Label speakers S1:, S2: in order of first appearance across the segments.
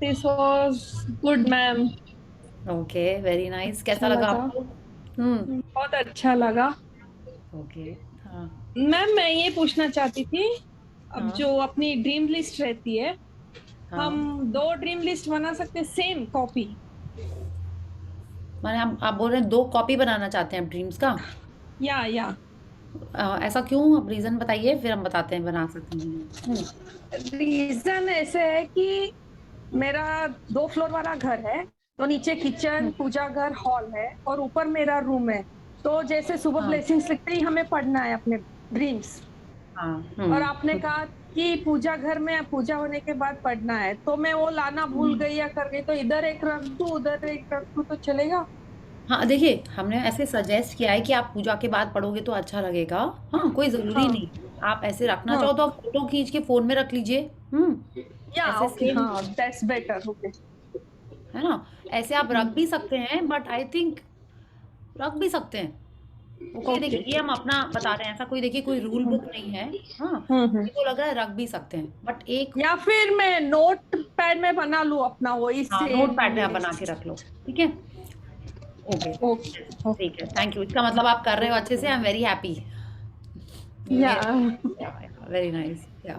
S1: Practice was good ma'am.
S2: Okay, very nice. कैसा
S1: अच्छा
S2: लगा
S1: लगा।
S2: आपको? हम्म।
S1: बहुत अच्छा लगा।
S2: ओके। हाँ।
S1: मैम मैं ये पूछना चाहती थी, अब
S2: हाँ।
S1: जो अपनी ड्रीम लिस्ट रहती है, हम
S2: हाँ।
S1: दो ड्रीम लिस्ट बना सकते हैं, सेम कॉपी।
S2: माने आप बोल रहे हैं 2 कॉपी बनाना चाहते हैं ड्रीम्स का?
S1: या
S2: ऐसा क्यों? आप रीजन बताइए, फिर हम बताते हैं बना सकते हैं।
S1: रीजन ऐसे है कि मेरा 2 फ्लोर वाला घर है, तो नीचे किचन,
S2: हम्म।
S1: पूजा घर, हॉल है और ऊपर मेरा रूम है। तो जैसे सुबह
S2: हाँ।
S1: ब्लेसिंग्स लिखते ही हमें पढ़ना है अपने ड्रीम्स।
S2: हाँ।
S1: और आपने कहा कि पूजा घर में पूजा होने के बाद पढ़ना है, तो मैं वो लाना भूल
S2: हम्म।
S1: गई या कर गई, तो इधर एक रख दूं उधर एक रख दूं तो चलेगा?
S2: हाँ, देखिए हमने ऐसे सजेस्ट किया है कि आप पूजा के बाद पढ़ोगे तो अच्छा लगेगा। हाँ, कोई ज़रूरी
S1: हाँ
S2: नहीं। आप ऐसे रखना
S1: हाँ।
S2: चाहो तो आप फ़ोटो खींच के फ़ोन में रख लीजिए।
S1: या
S2: ऐसे
S1: ओके,
S2: सेम,
S1: हाँ दैट्स बेटर। ओके।
S2: है ना? ऐसे आप रख भी सकते हैं, बट आई थिंक रख भी सकते हैं। Okay,
S1: okay.
S2: देखिए ये हम अपना बता रहे हैं, ऐसा कोई देखिए कोई रूल बुक नहीं है। हाँ,
S1: हम्म।
S2: मेरे को लग रहा है रख भी सकते हैं, बट एक।
S1: या फिर मैं नोट पैड में बना लूं अपना वही
S2: हाँ,
S1: सेम
S2: नोटपैड में आप बना के
S1: लिस्ट।
S2: रख लो। ठीक है? ओके।
S1: Okay okay.
S2: ठीक है, थैंक यू। इसका मतलब आप कर रहे हो अच्छे से, आई एम वेरी हैप्पी।
S1: या
S2: मेरा वेरी नाइस या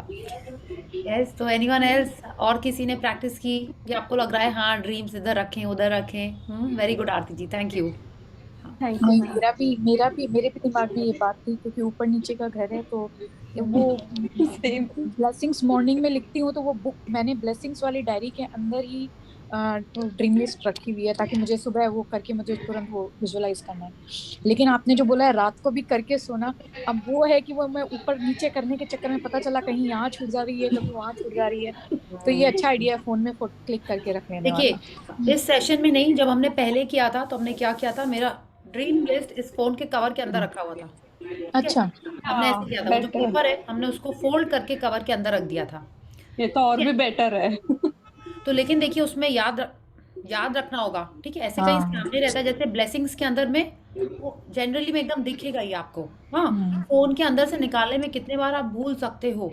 S2: यस। तो एनीवन एल्स, और किसी ने प्रैक्टिस की या आपको लग रहा है हाँ ड्रीम्स इधर रखें उधर रखें? Very good Aarti ji, thank you. हाँ।
S1: थैंक यू
S3: नहीं,
S1: मैम।
S3: मेरा भी मेरे भी दिमाग में ये बात थी, क्योंकि ऊपर नीचे का घर है, तो वो
S1: सेम।
S3: ब्लेसिंग्स मॉर्निंग में लिखती हूँ, तो वो बुक मैंने ब्लेसिंग्स वाली डायरी के अंदर ही ड्रीम लिस्ट रखी हुई है, ताकि मुझे सुबह वो करके मुझे तुरंत वो विजुअलाइज करना है। लेकिन आपने जो बोला है रात को भी करके सोना, अब वो है कि वो मैं ऊपर नीचे करने के चक्कर में पता चला कहीं यहाँ छूट जा रही है, कभी वहां छूट जा रही है। तो ये अच्छा आइडिया है, फोन में फोटो क्लिक करके रख लेने वाला।
S2: देखिए इस सेशन में नहीं, जब हमने पहले किया था तो हमने क्या किया था, मेरा ड्रीम लिस्ट इस फोन के कवर के अंदर रखा हुआ था। ठीक है?
S3: अच्छा।
S2: हमने ऐसे
S1: हाँ
S2: किया था, वो जो
S1: बेटर।
S2: पेपर है हमने उसको फोल्ड करके कवर के अंदर रख दिया था।
S1: ये तो और
S2: ठीक
S1: भी
S2: है?
S1: बेटर है।
S2: तो लेकिन देखिए उसमें याद रखना होगा। ठीक है? ऐसे कहीं
S3: हाँ।
S2: सामने रहता है, जैसे ब्लेसिंग्स के अंदर में वो जनरली में एकदम दिखेगा ही आपको। हाँ,
S3: हम्म।
S2: फोन के अंदर से निकालने में कितने बार आप भूल सकते हो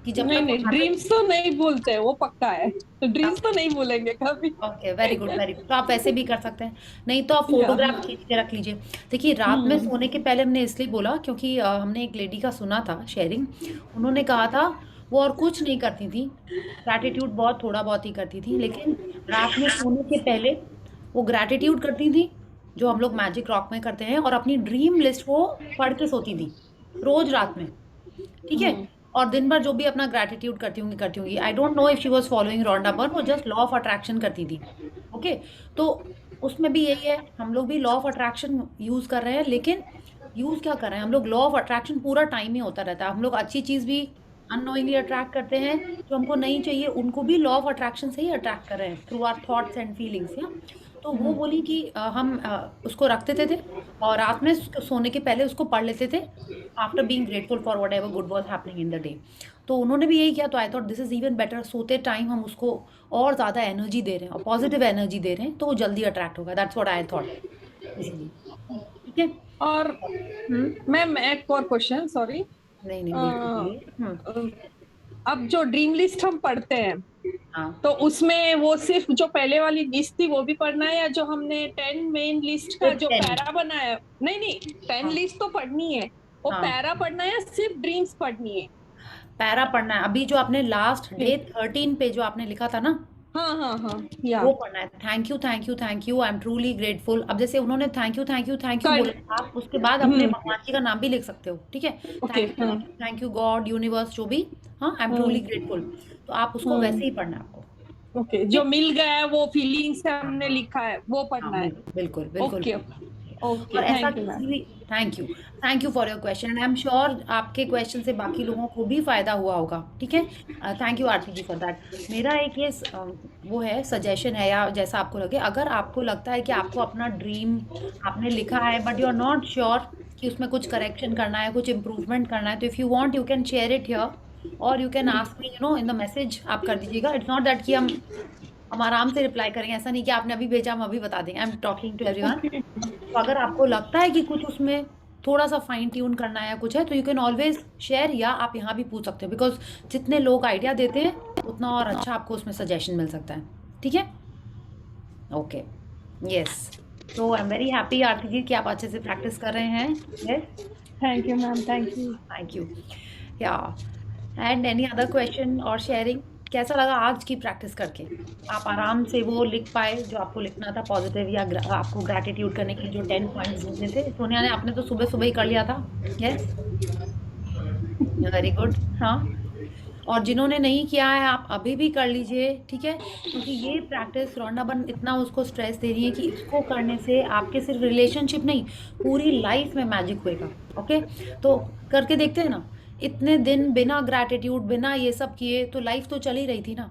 S2: कि जब
S1: नहीं
S2: तक वो
S1: नहीं,
S2: हैबिट।
S1: ड्रीम्स तो नहीं भूलते, वो पक्का है। ड्रीम्स तो नहीं भूलेंगे कभी।
S2: Okay, very good very good. तो आप वैसे भी कर सकते हैं। नहीं तो आप
S1: या।
S2: फोटोग्राफ खींच के रख लीजिए। देखिए रात में
S1: हम्म।
S2: सोने के पहले हमने इसलिए बोला क्योंकि हमने एक लेडी का सुना था शेयरिंग। उन्होंने कहा था वो और कुछ नहीं करती थी, ग्रैटिट्यूड बहुत थोड़ा बहुत ही करती थी, लेकिन रात में सोने के पहले वो ग्रैटिट्यूड करती थी, जो हम लोग मैजिक रॉक में करते हैं, और अपनी ड्रीम लिस्ट वो पढ़ के सोती थी रोज रात में। ठीक है?
S1: हम्म।
S2: और दिन भर जो भी अपना ग्रैटिट्यूड करती होंगी, I don't know if she was following Rhonda burn, वो जस्ट लॉ ऑफ अट्रैक्शन करती थी। ओके। तो उसमें भी यही है, हम लोग भी लॉ ऑफ अट्रैक्शन यूज कर रहे हैं, लेकिन यूज क्या कर रहे हैं हम लोग? लॉ ऑफ अट्रैक्शन पूरा टाइम ही होता रहता है। हम लोग अच्छी चीज भी अननोइंगली अट्रैक्ट करते हैं, जो हमको नहीं चाहिए उनको भी लॉ ऑफ अट्रैक्शन से ही अट्रैक्ट कर रहे हैं through our thoughts and feelings. या तो वो बोली कि हम उसको रखते थे और रात में सोने के पहले उसको पढ़ लेते थे, after being grateful for whatever good was happening in the day. तो उन्होंने भी यही किया, तो I thought this is even better. सोते टाइम हम उसको और ज़्यादा एनर्जी दे रहे हैं और पॉजिटिव एनर्जी दे रहे हैं, तो वो जल्दी अट्रैक्ट होगा। दैट्स व्हाट आई थॉट इसीलिए। ठीक है?
S1: और
S2: हम्म।
S1: मैम एक और क्वेश्चन, सॉरी।
S2: नहीं नहीं, बिल्कुल बोलिए।
S1: अब जो ड्रीम लिस्ट हम पढ़ते हैं,
S2: हाँ।
S1: तो उसमें वो सिर्फ जो पहले वाली लिस्ट थी वो भी पढ़ना है, या जो हमने 10 मेन लिस्ट का
S2: सिर्फ
S1: जो
S2: 10।
S1: पैरा बनाया है? नहीं नहीं, 10 लिस्ट तो पढ़नी है। वो
S2: हाँ,
S1: पैरा पढ़ना है या सिर्फ ड्रीम्स पढ़नी है?
S2: पैरा पढ़ना है। अभी जो आपने लास्ट डे 13 पे जो आपने लिखा था ना,
S1: हाँ हाँ हाँ। या।
S2: वो पढ़ना है। Thank you thank you thank you, I am truly grateful. अब जैसे उन्होंने thank you thank you thank you
S1: कर।
S2: बोला, आप उसके बाद अपने
S1: हम्म।
S2: भगवान जी का नाम भी लिख सकते हो। ठीक है?
S1: Okay.
S2: Thank you God universe जो भी। हाँ, I am truly
S1: hmm.
S2: Grateful. तो आप उसको वैसे
S1: हम्म।
S2: ही पढ़ना है आपको।
S1: ओके,
S2: ठीक
S1: जो
S2: है?
S1: मिल गया है वो फीलिंग्स से
S2: हाँ
S1: हमने
S2: हाँ
S1: लिखा है वो
S2: हाँ,
S1: पढ़ना है।
S2: बिल्कुल बिल्कुल बिल्कुल
S1: ओके
S2: बिल्कुल।
S1: ओके। ओके,
S2: और ऐसा
S1: थैंक यू मैम।
S2: किसी भी, thank you for your question and I am sure आपके क्वेश्चन से बाकी लोगों को भी फायदा हुआ होगा। ठीक है? Thank you Aarti ji for that. मेरा एक ये वो है सजेशन है, या जैसा आपको लगे, अगर आपको लगता है कि आपको अपना ड्रीम आपने लिखा है but you are not sure कि उसमें कुछ करेक्शन करना है, कुछ इम्प्रूवमेंट करना है, तो if you want you can share it here, और you can ask me in the message. आप कर दीजिएगा। इट्स नॉट दैट कि हम आराम से रिप्लाई करेंगे, ऐसा नहीं कि आपने अभी भेजा हम अभी बता देंगे। I am talking to everyone.
S1: Okay.
S2: तो अगर आपको लगता है कि कुछ उसमें थोड़ा सा फाइन ट्यून करना है या कुछ है तो यू कैन ऑलवेज शेयर, या आप यहाँ भी पूछ सकते हो, बिकॉज जितने लोग आइडिया देते हैं उतना और अच्छा आपको उसमें सजेशन मिल सकता है। ठीक है, ओके, यस। तो आई एम वेरी हैप्पी आरती जी कि आप अच्छे से प्रैक्टिस कर रहे हैं। Yes,
S1: thank you ma'am, thank you.
S2: Thank you. या एंड एनी अदर क्वेश्चन और शेयरिंग? कैसा लगा आज की प्रैक्टिस करके? आप आराम से वो लिख पाए जो आपको लिखना था, पॉजिटिव या आपको ग्रैटिट्यूड करने के जो 10 पॉइंट्स ढूंढने थे? सोनिया ने, आपने तो सुबह सुबह ही कर लिया था। Yes, very good. हाँ, और जिन्होंने नहीं किया है आप अभी भी कर लीजिए, ठीक है, क्योंकि ये प्रैक्टिस रौंडा बन इतना उसको स्ट्रेस दे रही है कि इसको करने से आपके सिर्फ रिलेशनशिप नहीं, पूरी लाइफ में मैजिक होएगा। ओके, तो करके देखते हैं ना। इतने दिन बिना ग्रैटिट्यूड, बिना ये सब किए तो लाइफ तो चली रही थी ना।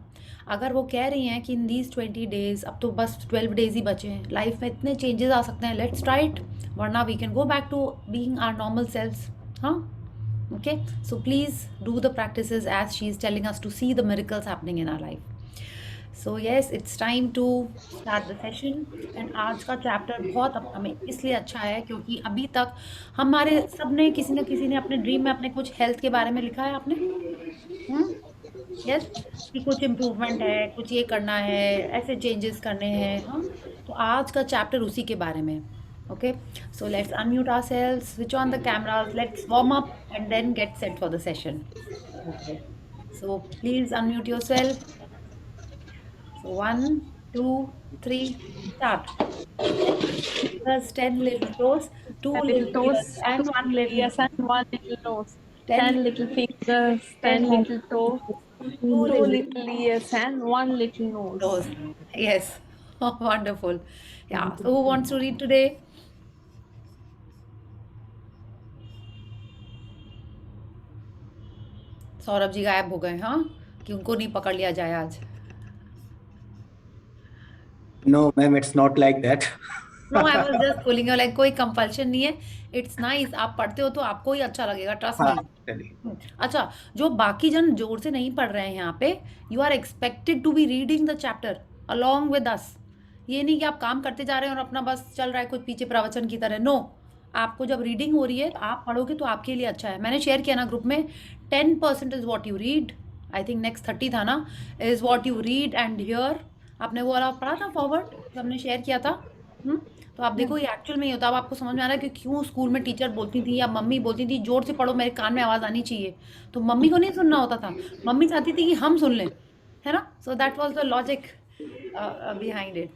S2: अगर वो कह रही हैं कि इन दीज 20 डेज, अब तो बस 12 डेज ही बचे हैं, लाइफ में इतने चेंजेस आ सकते हैं, लेट्स ट्राई इट, वरना we can go back to being our normal selves. हाँ, okay, so please do the practices as she is telling us to see the miracles happening in our life. So yes, it's time to start the session, and आज का chapter बहुत हमें इसलिए अच्छा है क्योंकि अभी तक हमारे सबने किसी न किसी ने अपने ड्रीम में अपने कुछ हेल्थ के बारे में लिखा है। आपने यस, कि कुछ इम्प्रूवमेंट है, कुछ ये करना है, ऐसे चेंजेस करने हैं। हाँ, तो आज का चैप्टर उसी के बारे में। Okay, so let's unmute ourselves, switch on the cameras, let's warm up and then get set for the session. Okay, so please unmute yourself. So 1, 2, 3, start. First 10 little toes, 2 little toes, and 1 little
S1: Yes, and one little nose.
S2: 10
S1: 10 little fingers, 10 little toes, 2 little ears, and 1 little nose.
S2: toes. Yes, wonderful. Yeah, so who wants to read today? Saurabh ji गायब हो गए, हाँ, कि उनको नहीं पकड़ लिया जाए आज।
S4: No, ma'am, it's not like that.
S2: No, I was just pulling your like, कोई कंपल्शन नहीं है, इट्स नाइस। आप पढ़ते हो तो आपको ही अच्छा लगेगा, ट्रस्ट
S4: हाँ,
S2: मी।
S4: चलिए।
S2: अच्छा, जो बाकी जन जोर से नहीं पढ़ रहे हैं यहाँ पे, you are expected to be reading the chapter along with us. ये नहीं कि आप काम करते जा रहे हैं और अपना बस चल रहा है कुछ पीछे प्रवचन की तरह। नो, आपको जब रीडिंग हो रही है तो आप पढ़ोगे तो आपके लिए अच्छा है। मैंने शेयर किया ना ग्रुप में, 10% is what you read, I think next 30 था ना, is what you read and here. आपने वो वाला पढ़ा था फॉरवर्ड जो हमने शेयर किया था। तो आप देखो, ये एक्चुअल में ही होता है। अब आपको समझ में आ रहा है कि क्यों स्कूल में टीचर बोलती थी या मम्मी बोलती थी जोर से पढ़ो, मेरे कान में आवाज़ आनी चाहिए। तो मम्मी को नहीं सुनना होता था, मम्मी चाहती थी कि हम सुन लें, है ना। So that was the logic behind it.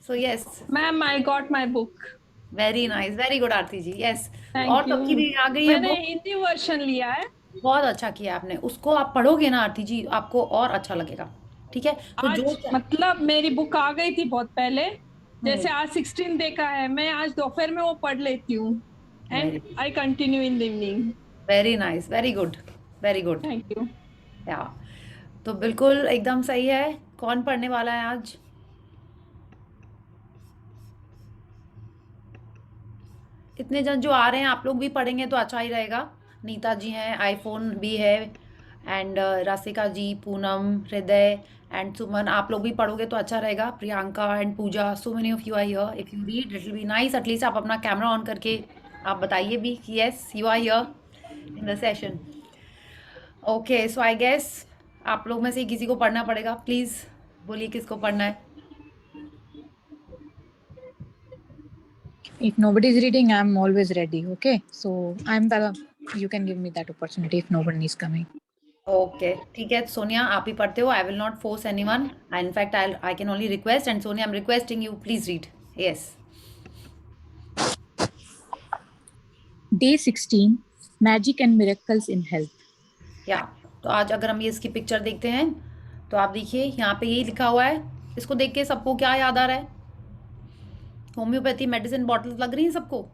S2: So yes
S1: Ma'am, I got my book.
S2: Very nice, very good Aarti ji. Yes,
S1: Thank
S2: और
S1: you.
S2: सबकी भी आ गई है
S1: मैंने
S2: book।
S1: हिंदी वर्जन लिया है।
S2: बहुत अच्छा किया आपने, उसको आप पढ़ोगे ना आरती जी, आपको और अच्छा लगेगा। ठीक है, तो
S1: आज
S2: जो
S1: मतलब मेरी बुक आ गई थी बहुत पहले, जैसे आज 16 देखा है, मैं आज दोपहर में वो पढ़ लेती हूँ, and I continue in the evening.
S2: Very nice, very good, very good.
S1: Thank you.
S2: या तो बिल्कुल एकदम सही है। कौन पढ़ने वाला है आज? इतने जन जो आ रहे हैं, आप लोग भी पढ़ेंगे तो अच्छा ही रहेगा। नीता जी हैं, आईफोन भी है, एंड राशिका जी, पूनम, हृदय एंड सुमन, आप लोग भी पढ़ोगे तो अच्छा रहेगा। Priyanka and Pooja, so many of you are here. If you read it will be nice. At least आप अपना कैमरा ऑन करके आप बताइए भी कि yes you are here in the session. Okay, so I guess आप लोग में से किसी को पढ़ना पड़ेगा। प्लीज़ बोलिए किसको पढ़ना है।
S3: If nobody is reading, I'm always ready. Okay, so you can give me that opportunity if no one is coming.
S2: Okay, ठीक है, सोनिया आप ही पढ़ते हो। I will not force anyone, in fact I can only request, and Sonia I am requesting you, please read. Yes.
S3: Day 16, Magic and Miracles in Health.
S2: या तो आज अगर हम ये इसकी पिक्चर देखते हैं तो आप देखिए यहाँ पे यही लिखा हुआ है। इसको देख के सबको क्या याद आ रहा है? होम्योपैथी मेडिसिन बॉटल्स लग रही हैं सबको।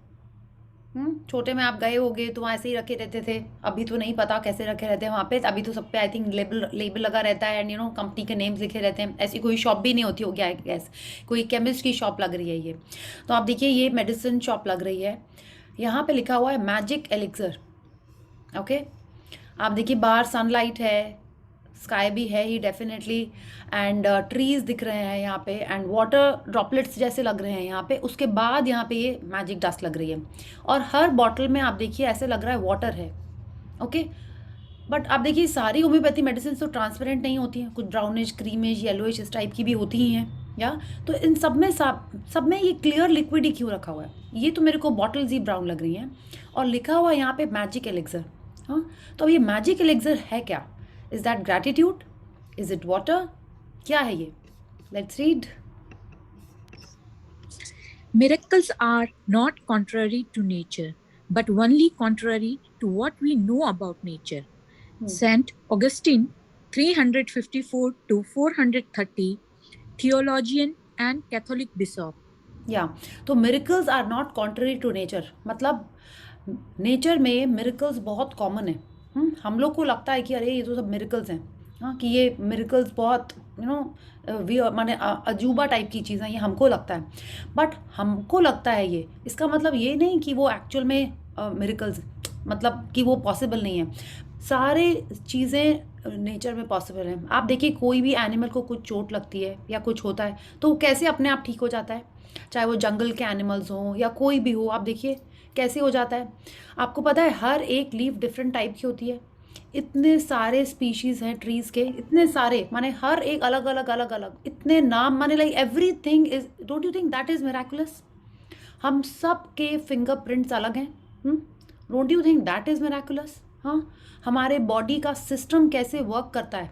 S2: छोटे में आप गए होगे तो वहाँ ऐसे ही रखे रहते थे, अभी तो नहीं पता कैसे रखे रहते हैं वहाँ पे। अभी तो सब पे आई थिंक लेबल लगा रहता है, एंड यू नो कंपनी के नेम्स लिखे रहते हैं। ऐसी कोई शॉप भी नहीं होती होगी आई गेस, कोई केमिस्ट की शॉप लग रही है ये। तो आप देखिए ये मेडिसिन शॉप लग रही है, यहाँ पे लिखा हुआ है मैजिक एलिक्सर। ओके, आप देखिए बाहर सनलाइट है, स्काई भी है ही डेफिनेटली, एंड ट्रीज दिख रहे हैं यहाँ पे, एंड वाटर ड्रॉपलेट्स जैसे लग रहे हैं यहाँ पे। उसके बाद यहाँ पे ये मैजिक डस्ट लग रही है, और हर बॉटल में आप देखिए ऐसे लग रहा है वाटर है। ओके, बट आप देखिए सारी होम्योपैथी मेडिसिन तो ट्रांसपेरेंट नहीं होती हैं, कुछ ब्राउनिश, क्रीमिश, येलोइश इस टाइप की भी होती ही हैं, या तो इन सब में ये क्लियर लिक्विड ही क्यों रखा हुआ है? ये तो मेरे को बॉटल्स ही ब्राउन लग रही हैं, और लिखा हुआ है यहाँ पे मैजिक एलिक्सर। हाँ, तो अब ये मैजिक एलिक्सर है क्या? Is that gratitude? Is it water? क्या है ये? Let's read.
S3: Miracles are not contrary to nature, but only contrary to what we know about nature. Saint Augustine, 354 to 430, theologian and Catholic bishop.
S2: या तो miracles are not contrary to nature, मतलब nature में miracles बहुत common है। हम लोग को लगता है कि अरे ये तो सब मिरेकल्स हैं, हाँ, कि ये मिरेकल्स बहुत माने अजूबा टाइप की चीज़ें ये हमको लगता है, बट हमको लगता है ये, इसका मतलब ये नहीं कि वो एक्चुअल में मिरेकल्स, मतलब कि वो पॉसिबल नहीं है। सारे चीज़ें नेचर में पॉसिबल हैं। आप देखिए कोई भी एनिमल को कुछ चोट लगती है या कुछ होता है तो वो कैसे अपने आप ठीक हो जाता है, चाहे वो जंगल के एनिमल्स हों या कोई भी हो, आप देखिए कैसे हो जाता है। आपको पता है हर एक लीफ डिफरेंट टाइप की होती है, इतने सारे स्पीशीज़ हैं ट्रीज़ के, इतने सारे, माने हर एक अलग अलग इतने नाम, माने like everything is, don't you think that is miraculous? हम सब के फिंगरप्रिंट्स अलग हैं, don't you think that is miraculous? हाँ, हमारे बॉडी का सिस्टम कैसे वर्क करता है,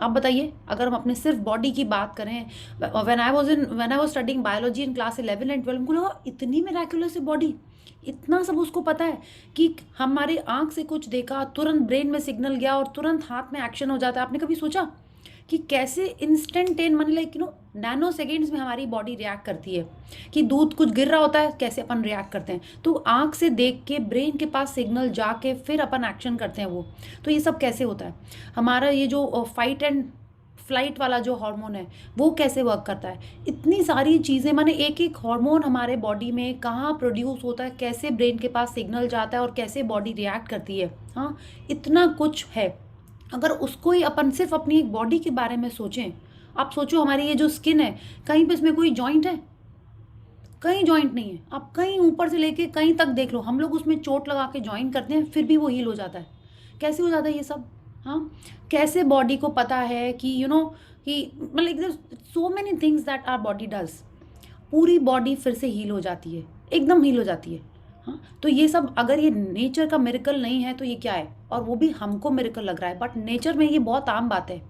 S2: आप बताइए। अगर हम अपने सिर्फ बॉडी की बात करें, when I was studying biology in class 11 and 12, हमको लगा इतनी मिराकुलस है बॉडी, इतना सब उसको पता है कि हमारी आंख से कुछ देखा तुरंत ब्रेन में सिग्नल गया और तुरंत हाथ में एक्शन हो जाता है। आपने कभी सोचा कि कैसे इंस्टेंटेन माने लाइक नैनो सेकेंड्स में हमारी बॉडी रिएक्ट करती है, कि दूध कुछ गिर रहा होता है कैसे अपन रिएक्ट करते हैं, तो आंख से देख के ब्रेन के पास सिग्नल जाके फिर अपन एक्शन करते हैं वो। तो ये सब कैसे होता है? हमारा ये जो फाइट एंड फ्लाइट वाला जो हार्मोन है वो कैसे वर्क करता है? इतनी सारी चीज़ें, माने एक एक हार्मोन हमारे बॉडी में कहाँ प्रोड्यूस होता है, कैसे ब्रेन के पास सिग्नल जाता है और कैसे बॉडी रिएक्ट करती है, हाँ, इतना कुछ है। अगर उसको ही अपन सिर्फ अपनी एक बॉडी के बारे में सोचें, आप सोचो हमारी ये जो स्किन है, कहीं पे इसमें कोई जॉइंट है? कहीं जॉइंट नहीं है। आप कहीं ऊपर से लेके कहीं तक देख लो, हम लोग उसमें चोट लगा के जॉइन करते हैं फिर भी वो हील हो जाता है। कैसे हो जाता है ये सब? हाँ, कैसे बॉडी को पता है कि कि मतलब so many things that our body does, पूरी बॉडी फिर से हील हो जाती है, एकदम हील हो जाती है। हाँ, तो ये सब अगर ये नेचर का मिरेकल नहीं है तो ये क्या है? और वो भी हमको मिरेकल लग रहा है, बट नेचर में ये बहुत आम बात है।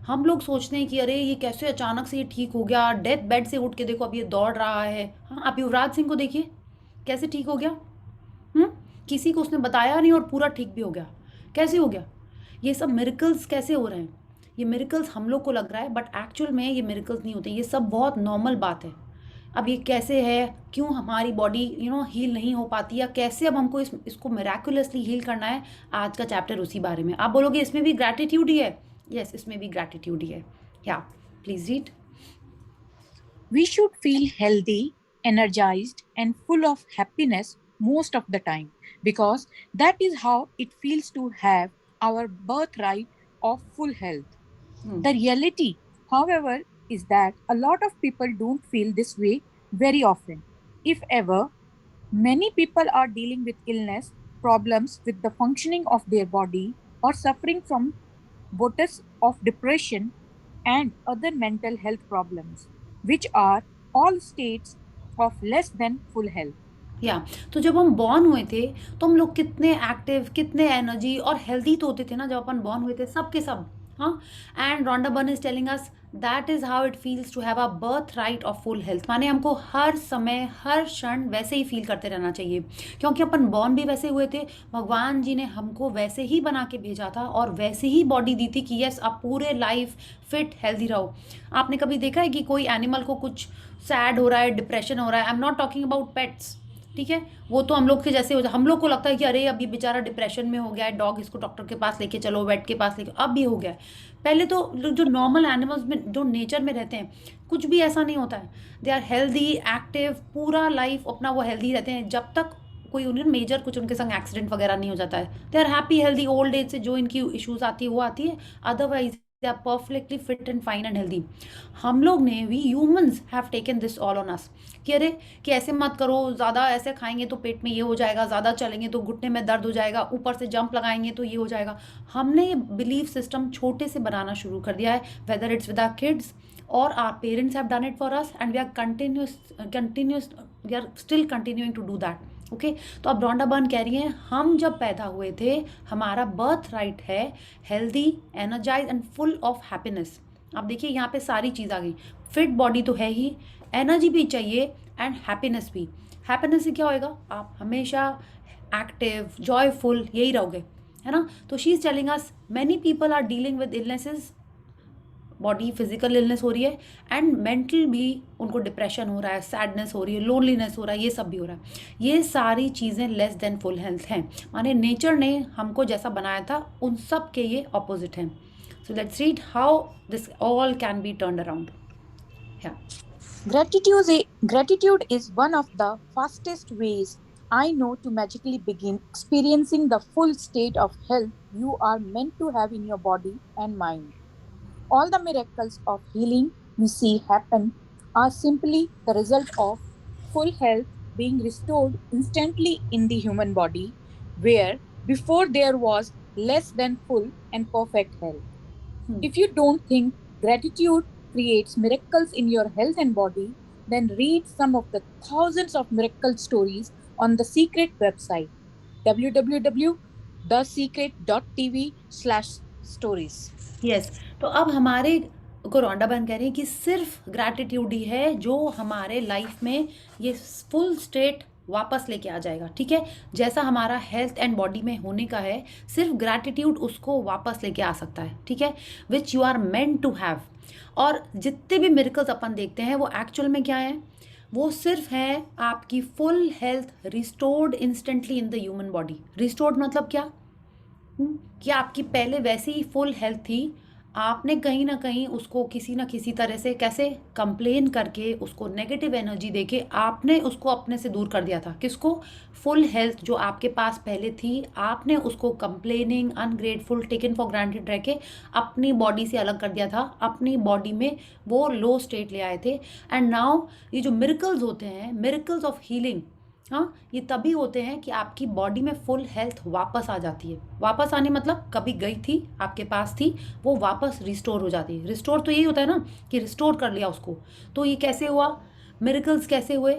S2: हम लोग सोचते हैं कि अरे ये कैसे अचानक से ये ठीक हो गया, डेथ बेड से उठ के देखो अब ये दौड़ रहा है। हाँ, आप युवराज सिंह को देखिए कैसे ठीक हो गया, किसी को उसने बताया नहीं और पूरा ठीक भी हो गया। कैसे हो गया? ये सब मिरेकल्स कैसे हो रहे हैं? ये मिरेकल्स हम लोग को लग रहा है, बट एक्चुअल में ये मिरेकल्स नहीं होते, ये सब बहुत नॉर्मल बात है। अब ये कैसे है, क्यों हमारी बॉडी हील नहीं हो पाती, या कैसे अब हमको इसको मिराकुलसली हील करना है, आज का चैप्टर उसी बारे में। आप बोलोगे इसमें भी ग्रैटिट्यूड ही है? यस, इसमें भी ग्रैटिट्यूड ही है। या please read.
S3: We should feel healthy, energized, and full of happiness most of the time, because that is how it feels to have our birthright of full health. The reality, however, is that a lot of people don't feel this way very often, if ever. Many people are dealing with illness, problems with the functioning of their body, or suffering from bouts of depression and other mental health problems, which are all states of less than full health.
S2: या तो जब हम born हुए थे तो हम लोग कितने एक्टिव, कितने एनर्जी और हेल्दी तो होते थे ना जब अपन बॉर्न हुए थे, सब के सब। हाँ, and Rhonda Byrne is telling us that is how it feels to have a birthright of full health, माने हमको हर समय हर क्षण वैसे ही फील करते रहना चाहिए, क्योंकि अपन बॉर्न भी वैसे हुए थे, भगवान जी ने हमको वैसे ही बना के भेजा था और वैसे ही बॉडी दी थी कि यस आप पूरे लाइफ फिट हेल्दी रहो। आपने कभी देखा है कि कोई एनिमल को कुछ सैड हो रहा है, डिप्रेशन हो रहा है? आई am not talking about pets, ठीक है, वो तो हम लोग के जैसे हो जाए, हम लोग को लगता है कि अरे अब ये बेचारा डिप्रेशन में हो गया है, डॉग इसको डॉक्टर के पास लेके चलो, वेट के पास लेके, अब भी हो गया है। पहले तो जो नॉर्मल एनिमल्स में जो नेचर में रहते हैं कुछ भी ऐसा नहीं होता है, दे आर हेल्दी, एक्टिव, पूरा लाइफ अपना वो हेल्दी रहते हैं, जब तक कोई उन्हें मेजर कुछ उनके संग एक्सीडेंट वगैरह नहीं हो जाता है, they are happy healthy, old age से जो इनकी इश्यूज आती है वो आती है, otherwise they are perfectly fit and fine and healthy. हम लोग ने, we humans have taken this all on us कि अरे कि ऐसे मत करो, ज़्यादा ऐसे खाएंगे तो पेट में ये हो जाएगा, ज़्यादा चलेंगे तो घुटने में दर्द हो जाएगा, ऊपर से जंप लगाएंगे तो ये हो जाएगा। हमने ये बिलीफ सिस्टम छोटे से बनाना शुरू कर दिया है, whether it's with our kids और our parents have done it for us and we are still continuing to do that. Okay, तो अब रॉन्डा बर्न कह रही हैं हम जब पैदा हुए थे हमारा बर्थ राइट है healthy, energize and full of happiness. अब देखिए यहाँ पे सारी चीज़ आ गई, फिट बॉडी तो है ही, एनर्जी भी चाहिए एंड हैप्पीनेस भी। हैप्पीनेस से क्या होएगा, आप हमेशा एक्टिव, जॉयफुल यही रहोगे, है ना। तो she is telling us many people are dealing with illnesses, body physical illness हो रही है एंड मेंटल भी, उनको डिप्रेशन हो रहा है, सैडनेस हो रही है, लोनलीनेस हो रहा है, ये सब भी हो रहा है। ये सारी चीज़ें लेस देन फुल हेल्थ हैं, माने नेचर ने हमको जैसा बनाया था उन सब के ये ऑपोजिट हैं। सो let's read how this all can be turned around.
S3: Gratitude is one of the fastest ways I know to magically begin experiencing the full state of health you are meant to have in your body and mind. All the miracles of healing we see happen are simply the result of full health being restored instantly in the human body, where before there was less than full and perfect health. If you don't think gratitude creates miracles in your health and body, then read some of the thousands of miracle stories on the Secret website www.thesecret.tv/stories.
S2: Yes, तो अब हमारे को Rhonda burn कह रही है कि सिर्फ gratitude ही है जो हमारे लाइफ में ये फुल स्टेट वापस लेके आ जाएगा। ठीक है, जैसा हमारा हेल्थ एंड बॉडी में होने का है, सिर्फ ग्रैटिट्यूड उसको वापस लेके आ सकता है। ठीक है, which you are meant to have. और जितने भी मिरेकल्स अपन देखते हैं वो एक्चुअल में क्या है, वो सिर्फ है आपकी full health restored instantly in the human body. Restored मतलब क्या, कि आपकी पहले वैसी ही फुल हेल्थ थी, आपने कहीं ना कहीं उसको किसी ना किसी तरह से कैसे कंप्लेन करके, उसको नेगेटिव एनर्जी देके आपने उसको अपने से दूर कर दिया था। किसको, फुल हेल्थ जो आपके पास पहले थी, आपने उसको complaining, ungrateful, taken for granted रह के अपनी बॉडी से अलग कर दिया था, अपनी बॉडी में वो लो स्टेट ले आए थे। एंड नाउ ये जो मिरेकल्स होते हैं, मिरेकल्स ऑफ हीलिंग, हाँ, ये तभी होते हैं कि आपकी बॉडी में फुल हेल्थ वापस आ जाती है। वापस आने मतलब कभी गई थी, आपके पास थी, वो वापस रिस्टोर हो जाती है। रिस्टोर तो यही होता है ना कि रिस्टोर कर लिया उसको। तो ये कैसे हुआ, मिरेकल्स कैसे हुए,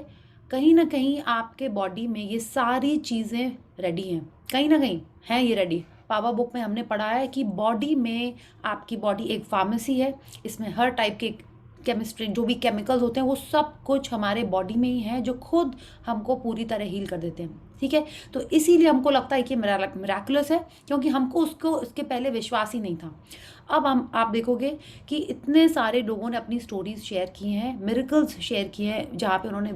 S2: कहीं ना कहीं आपके बॉडी में ये सारी चीज़ें रेडी हैं, कहीं ना कहीं हैं ये रेडी। पावर बुक में हमने पढ़ा है कि बॉडी में, आपकी बॉडी एक फार्मेसी है, इसमें हर टाइप के केमिस्ट्री, जो भी केमिकल्स होते हैं वो सब कुछ हमारे बॉडी में ही है, जो खुद हमको पूरी तरह हील कर देते हैं। ठीक है, तो इसीलिए हमको लगता है कि मिराकुलस है, क्योंकि हमको उसको इसके पहले विश्वास ही नहीं था। अब आप देखोगे कि इतने सारे लोगों ने अपनी स्टोरीज शेयर की हैं, मिरेकल्स शेयर किए हैं, जहाँ पे उन्होंने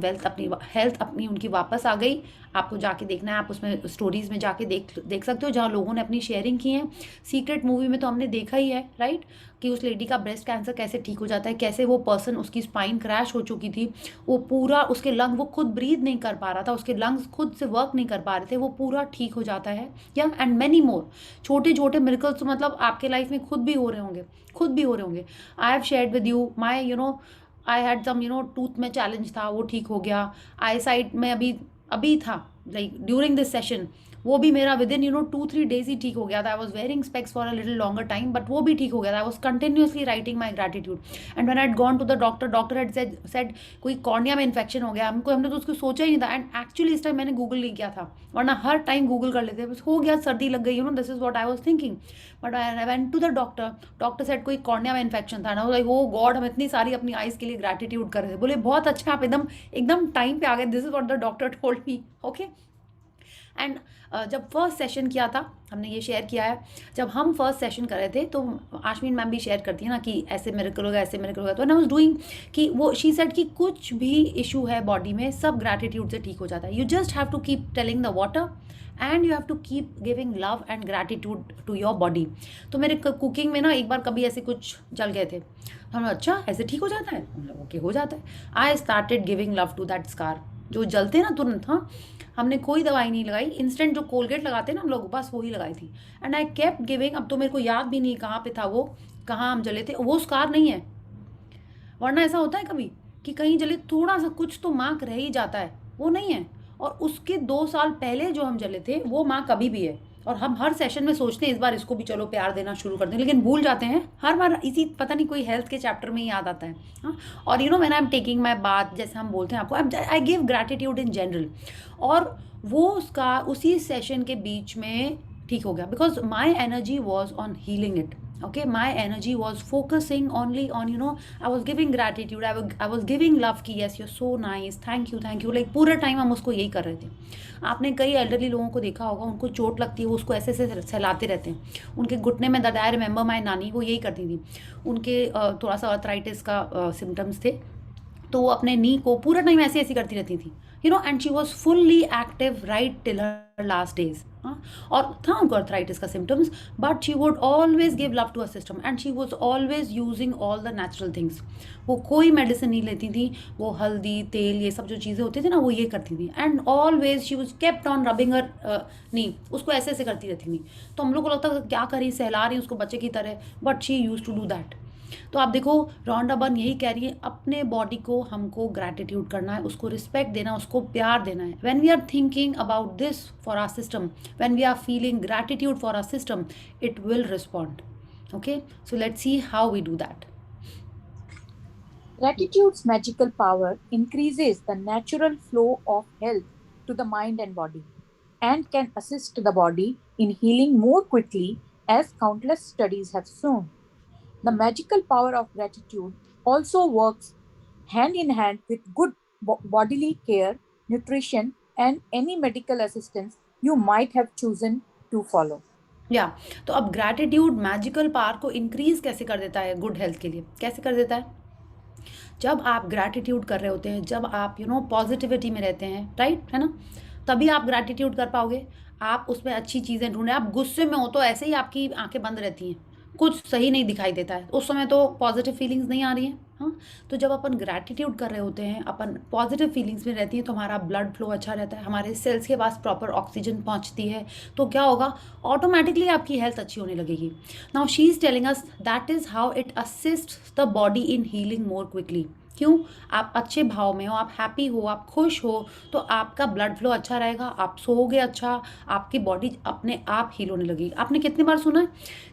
S2: हेल्थ अपनी उनकी वापस आ गई। आपको जाके देखना है, आप उसमें स्टोरीज में जाके देख सकते हो जहाँ लोगों ने अपनी शेयरिंग की है। सीक्रेट मूवी में तो हमने देखा ही है, राइट, कि उस लेडी का ब्रेस्ट कैंसर कैसे ठीक हो जाता है, कैसे वो पर्सन, उसकी स्पाइन क्रैश हो चुकी थी, वो पूरा, उसके लंग, वो खुद ब्रीथ नहीं कर पा रहा था, उसके लंग्स खुद से वर्क नहीं कर पा रहे थे, वो पूरा ठीक हो जाता है। या एंड मैनी मोर छोटे छोटे मिरेकल्स, तो मतलब आपके लाइफ में खुद भी हो रहे होंगे। I have shared with you my I had some tooth में चैलेंज था, वो ठीक हो गया। आई साइट में अभी था, लाइक ड्यूरिंग दिस सेशन, वो भी मेरा विद इन 2-3 days ही ठीक हो गया था। I was wearing specs for a little longer time, but वो भी ठीक हो गया था। I was continuously writing my gratitude and when I had gone to the doctor had said कोई कॉर्निया में इन्फेक्शन हो गया। हमने तो उसको सोचा ही नहीं था। एंड एक्चुअली इस टाइम मैंने गूगल नहीं किया था, वरना हर टाइम गूगल कर लेते, बस हो गया, सर्दी लग गई, this is what I was thinking. But I went to the doctor said कोई कॉर्निया में इन्फेक्शन था ना। लाइक ओ गॉड, हम इतनी सारी अपनी आइज के लिए ग्रैटिट्यूड कर रहे थे। बोले बहुत अच्छा, आप एकदम टाइम पे आ गए, this is what the doctor told me. Okay, and जब फर्स्ट सेशन किया था, हमने ये शेयर किया है, जब हम फर्स्ट सेशन कर रहे थे तो आश्विन मैम भी शेयर करती है ना कि ऐसे मिरेकल होगा, ऐसे मिरेकल होगा। तो आई वाज डूइंग कि वो शी सेड कि कुछ भी इशू है बॉडी में, सब ग्रैटिट्यूड से ठीक हो जाता है। You just have to keep telling the water and you have to keep giving love and gratitude to your body. तो मेरे कुकिंग में ना एक बार कभी ऐसे कुछ जल गए थे, तो हम अच्छा ऐसे ठीक हो जाता है, ओके हो जाता है। I started giving love to that scar, जो जलते हैं ना तुरंत, हाँ, हमने कोई दवाई नहीं लगाई, इंस्टेंट जो कोलगेट लगाते हैं ना हम लोग, बस वही लगाई थी। And I kept giving. अब तो मेरे को याद भी नहीं कहाँ पे था वो, कहाँ हम जले थे, वो स्कार नहीं है। वरना ऐसा होता है कभी कि कहीं जले थोड़ा सा कुछ तो मार्क रह ही जाता है, वो नहीं है। और उसके 2 साल पहले जो हम जले थे वो मार्क अभी भी है। और हम हर सेशन में सोचते हैं इस बार इसको भी चलो प्यार देना शुरू कर दें, लेकिन भूल जाते हैं हर बार। इसी पता नहीं कोई हेल्थ के चैप्टर में ही याद आता है, हाँ। और you know when I am taking my बात, जैसे हम बोलते हैं आपको, I give gratitude in general. और वो उसका उसी सेशन के बीच में ठीक हो गया, because my energy was on healing it. Okay, my energy was focusing only on, you know, I was giving gratitude, I was giving love ki yes you're so nice, thank you, like पूरे time हम उसको यही कर रहे थे। आपने कई elderly लोगों को देखा होगा, उनको चोट लगती है वो उसको ऐसे ऐसे सहलाते रहते हैं, उनके घुटने में दर्द। आई रिमेंबर माई नानी, वो यही करती थी। उनके थोड़ा सा अर्थराइटिस का सिम्टम्स थे, तो वो अपने नी को पूरा टाइम ऐसे ऐसे करती रहती थी, you know, and she was fully active right till her last days. हाँ, और था उनको अर्थराइटिस का symptoms, but she would always give love to a system and she was always using all the natural things. वो कोई medicine नहीं लेती थी, वो हल्दी तेल ये सब जो चीज़ें होती थी ना वो ये करती थी। And always she was kept on rubbing her knee, उसको ऐसे ऐसे करती रहती थी। तो हम लोग को लगता था क्या करी, सहला रही उसको बच्चे की तरह, but she use to do that. तो आप देखो रॉन्डा बर्न यही कह रही है, अपने बॉडी को हमको ग्रैटिट्यूड करना है, उसको रिस्पेक्ट देना है, उसको प्यार देना है। When we are thinking about this for our system, when we are feeling gratitude for our system, it will respond. Okay, so let's see how we do that.
S3: Gratitude's magical power increases the natural flow of health to the mind and body and can assist the body in healing more quickly, as countless studies have shown. The magical power of gratitude also works hand in hand with good bodily care, nutrition, and any medical assistance you might have chosen to follow.
S2: या तो अब gratitude magical power को increase कैसे कर देता है good health के लिए, कैसे कर देता है? जब आप ग्रैटिट्यूड कर रहे होते हैं, जब आप यू नो पॉजिटिविटी में रहते हैं, राइट है ना, तभी आप ग्रैटिट्यूड कर पाओगे। आप उसमें अच्छी चीज़ें ढूंढें। आप गुस्से में हो तो ऐसे ही आपकी आंखें बंद रहती हैं, कुछ सही नहीं दिखाई देता है, उस समय तो पॉजिटिव फीलिंग्स नहीं आ रही हैं, हाँ। तो जब अपन ग्रैटिट्यूड कर रहे होते हैं, अपन पॉजिटिव फीलिंग्स में रहती हैं, तो हमारा ब्लड फ्लो अच्छा रहता है, हमारे सेल्स के पास प्रॉपर ऑक्सीजन पहुंचती है, तो क्या होगा, ऑटोमेटिकली आपकी हेल्थ अच्छी होने लगेगी। Now she is telling us that is how it assist the body in healing more quickly. क्यों? आप अच्छे भाव में हो, आप हैप्पी हो, आप खुश हो, तो आपका ब्लड फ्लो अच्छा रहेगा, आप सोओगे अच्छा, आपकी बॉडी अपने आप हील होने लगेगी। आपने कितनी बार सुना है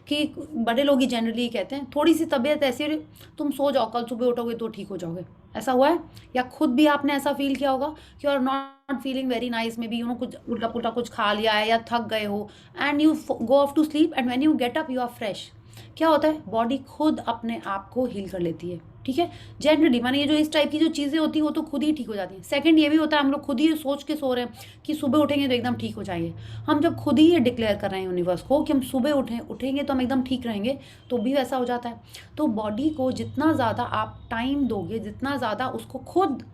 S2: कि बड़े लोग ही जनरली कहते हैं थोड़ी सी तबीयत ऐसी हो, तुम सो जाओ, कल सुबह उठोगे तो ठीक हो जाओगे। ऐसा हुआ है? या खुद भी आपने ऐसा फील किया होगा कि you are not feeling very nice, maybe you know कुछ उल्टा पुल्टा कुछ खा लिया है या थक गए हो, and you go off to sleep and when you get up you are fresh. क्या होता है, बॉडी खुद अपने आप को हील कर लेती है, ठीक है, जनरली। माने ये जो इस टाइप की जो चीज़ें होती हैं वो तो खुद ही ठीक हो जाती हैं। सेकंड ये भी होता है, हम लोग खुद ही सोच के सो रहे हैं कि सुबह उठेंगे तो एकदम ठीक हो जाएंगे। हम जब खुद ही ये डिक्लेयर कर रहे हैं यूनिवर्स को कि हम सुबह उठेंगे तो हम एकदम ठीक रहेंगे, तो भी वैसा हो जाता है। तो बॉडी को जितना ज़्यादा आप टाइम दोगे, जितना ज़्यादा उसको खुद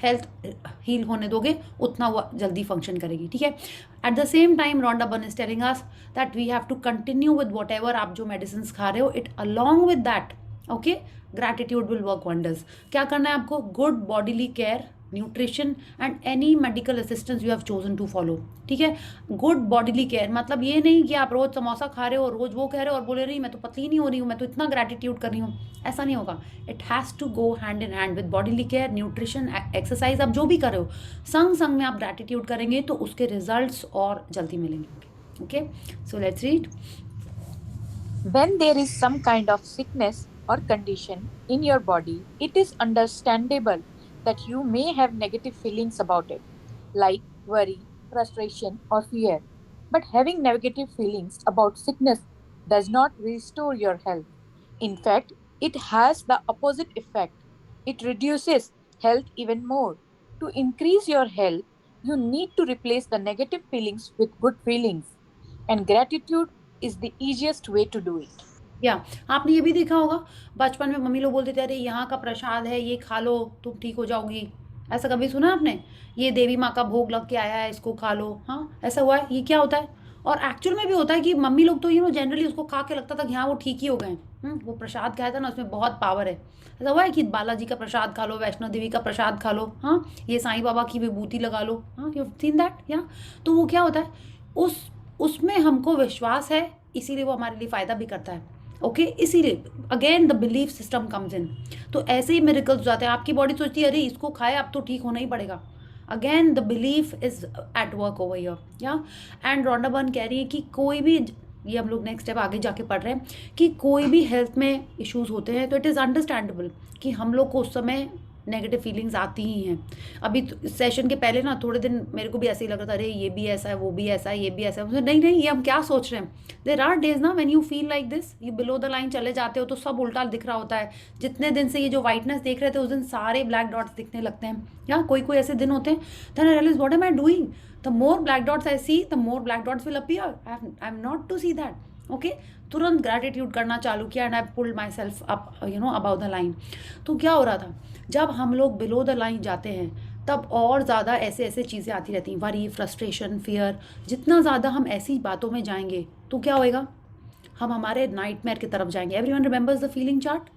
S2: हेल्थ हील होने दोगे, उतना वो जल्दी फंक्शन करेगी, ठीक है। At the same time Rhonda Byrne is telling us that we have to continue with whatever आप जो मेडिसिन खा रहे हो, it along with that, okay, gratitude will work wonders. क्या करना है आपको? Good bodily care, nutrition and any medical assistance you have chosen to follow, ठीक है। गुड बॉडीली केयर मतलब ये नहीं कि आप रोज समोसा खा रहे हो, रोज वो कह रहे हो और बोले रही मैं तो पतली नहीं हो रही हूँ, मैं तो इतना ग्रैटिट्यूड कर रही हूँ, ऐसा नहीं होगा। It has to go hand in hand with bodily care, nutrition, exercise. आप जो भी कर रहे हो संग संग में आप ग्रैटिट्यूड करेंगे तो उसके रिजल्ट्स और जल्दी मिलेंगे। Okay, so let's read.
S3: When there is some kind of sickness or condition in your body, it is understandable that you may have negative feelings about it, like worry, frustration, or fear. But having negative feelings about sickness does not restore your health. In fact, it has the opposite effect. It reduces health even more. To increase your health, you need to replace the negative feelings with good feelings. And gratitude is the easiest way to do it.
S2: या आपने ये भी देखा होगा, बचपन में mummy लोग बोलते थे अरे यहाँ का प्रसाद है, ये खा लो तुम ठीक हो जाओगी। ऐसा कभी सुना आपने? ये देवी माँ का भोग लग के आया है, इसको खा लो, हाँ, ऐसा हुआ है? ये क्या होता है? और एक्चुअल में भी होता है कि मम्मी लोग तो जनरली उसको खा के लगता था कि हाँ वो ठीक ही हो गए। वो प्रसाद खाया था ना, उसमें बहुत पावर है। ऐसा हुआ है कि बालाजी का प्रसाद खा लो, वैष्णो देवी का प्रसाद खा लो, हाँ ये साईं बाबा की विभूति लगा लो, हाँ यू सीन दैट या। तो वो क्या होता है, उसमें हमको विश्वास है, इसीलिए वो हमारे लिए फ़ायदा भी करता है। ओके इसीलिए again the belief system comes in. तो ऐसे ही मिरेकल्स हो जाते हैं। आपकी बॉडी सोचती है अरे इसको खाए अब तो ठीक होना ही पड़ेगा। Again the belief is at work over here या। एंड रॉन्डा बर्न कह रही है कि कोई भी, ये हम लोग नेक्स्ट स्टेप आगे जाके पढ़ रहे हैं, कि कोई भी हेल्थ में इश्यूज होते हैं तो इट इज़ अंडरस्टैंडेबल कि हम लोग को उस समय नेगेटिव फीलिंग्स आती ही हैं। अभी सेशन के पहले ना थोड़े दिन मेरे को भी ऐसे ही लग रहा था, अरे ये भी ऐसा है, वो भी ऐसा है, ये भी ऐसा है। मुझे नहीं नहीं, ये हम क्या सोच रहे हैं। देर आर डेज ना when you feel like this, you below the line चले जाते हो तो सब उल्टा दिख रहा होता है। जितने दिन से ये जो वाइटनेस देख रहे थे उस दिन सारे ब्लैक डॉट्स दिखने लगते हैं। या कोई कोई ऐसे दिन होते हैं, then I realize what am I doing, the more black dots I see the more black dots will appear, I am not to see that. Okay तुरंत ग्रैटिट्यूड करना चालू किया and I pulled myself up about the line. तो क्या हो रहा था, जब हम लोग बिलो द लाइन जाते हैं तब और ज़्यादा ऐसे ऐसे चीज़ें आती रहती हैं, वरी, फ्रस्ट्रेशन, फियर। जितना ज़्यादा हम ऐसी बातों में जाएंगे तो क्या होएगा, हम हमारे नाइटमेयर की तरफ जाएंगे। Everyone remembers the feeling chart,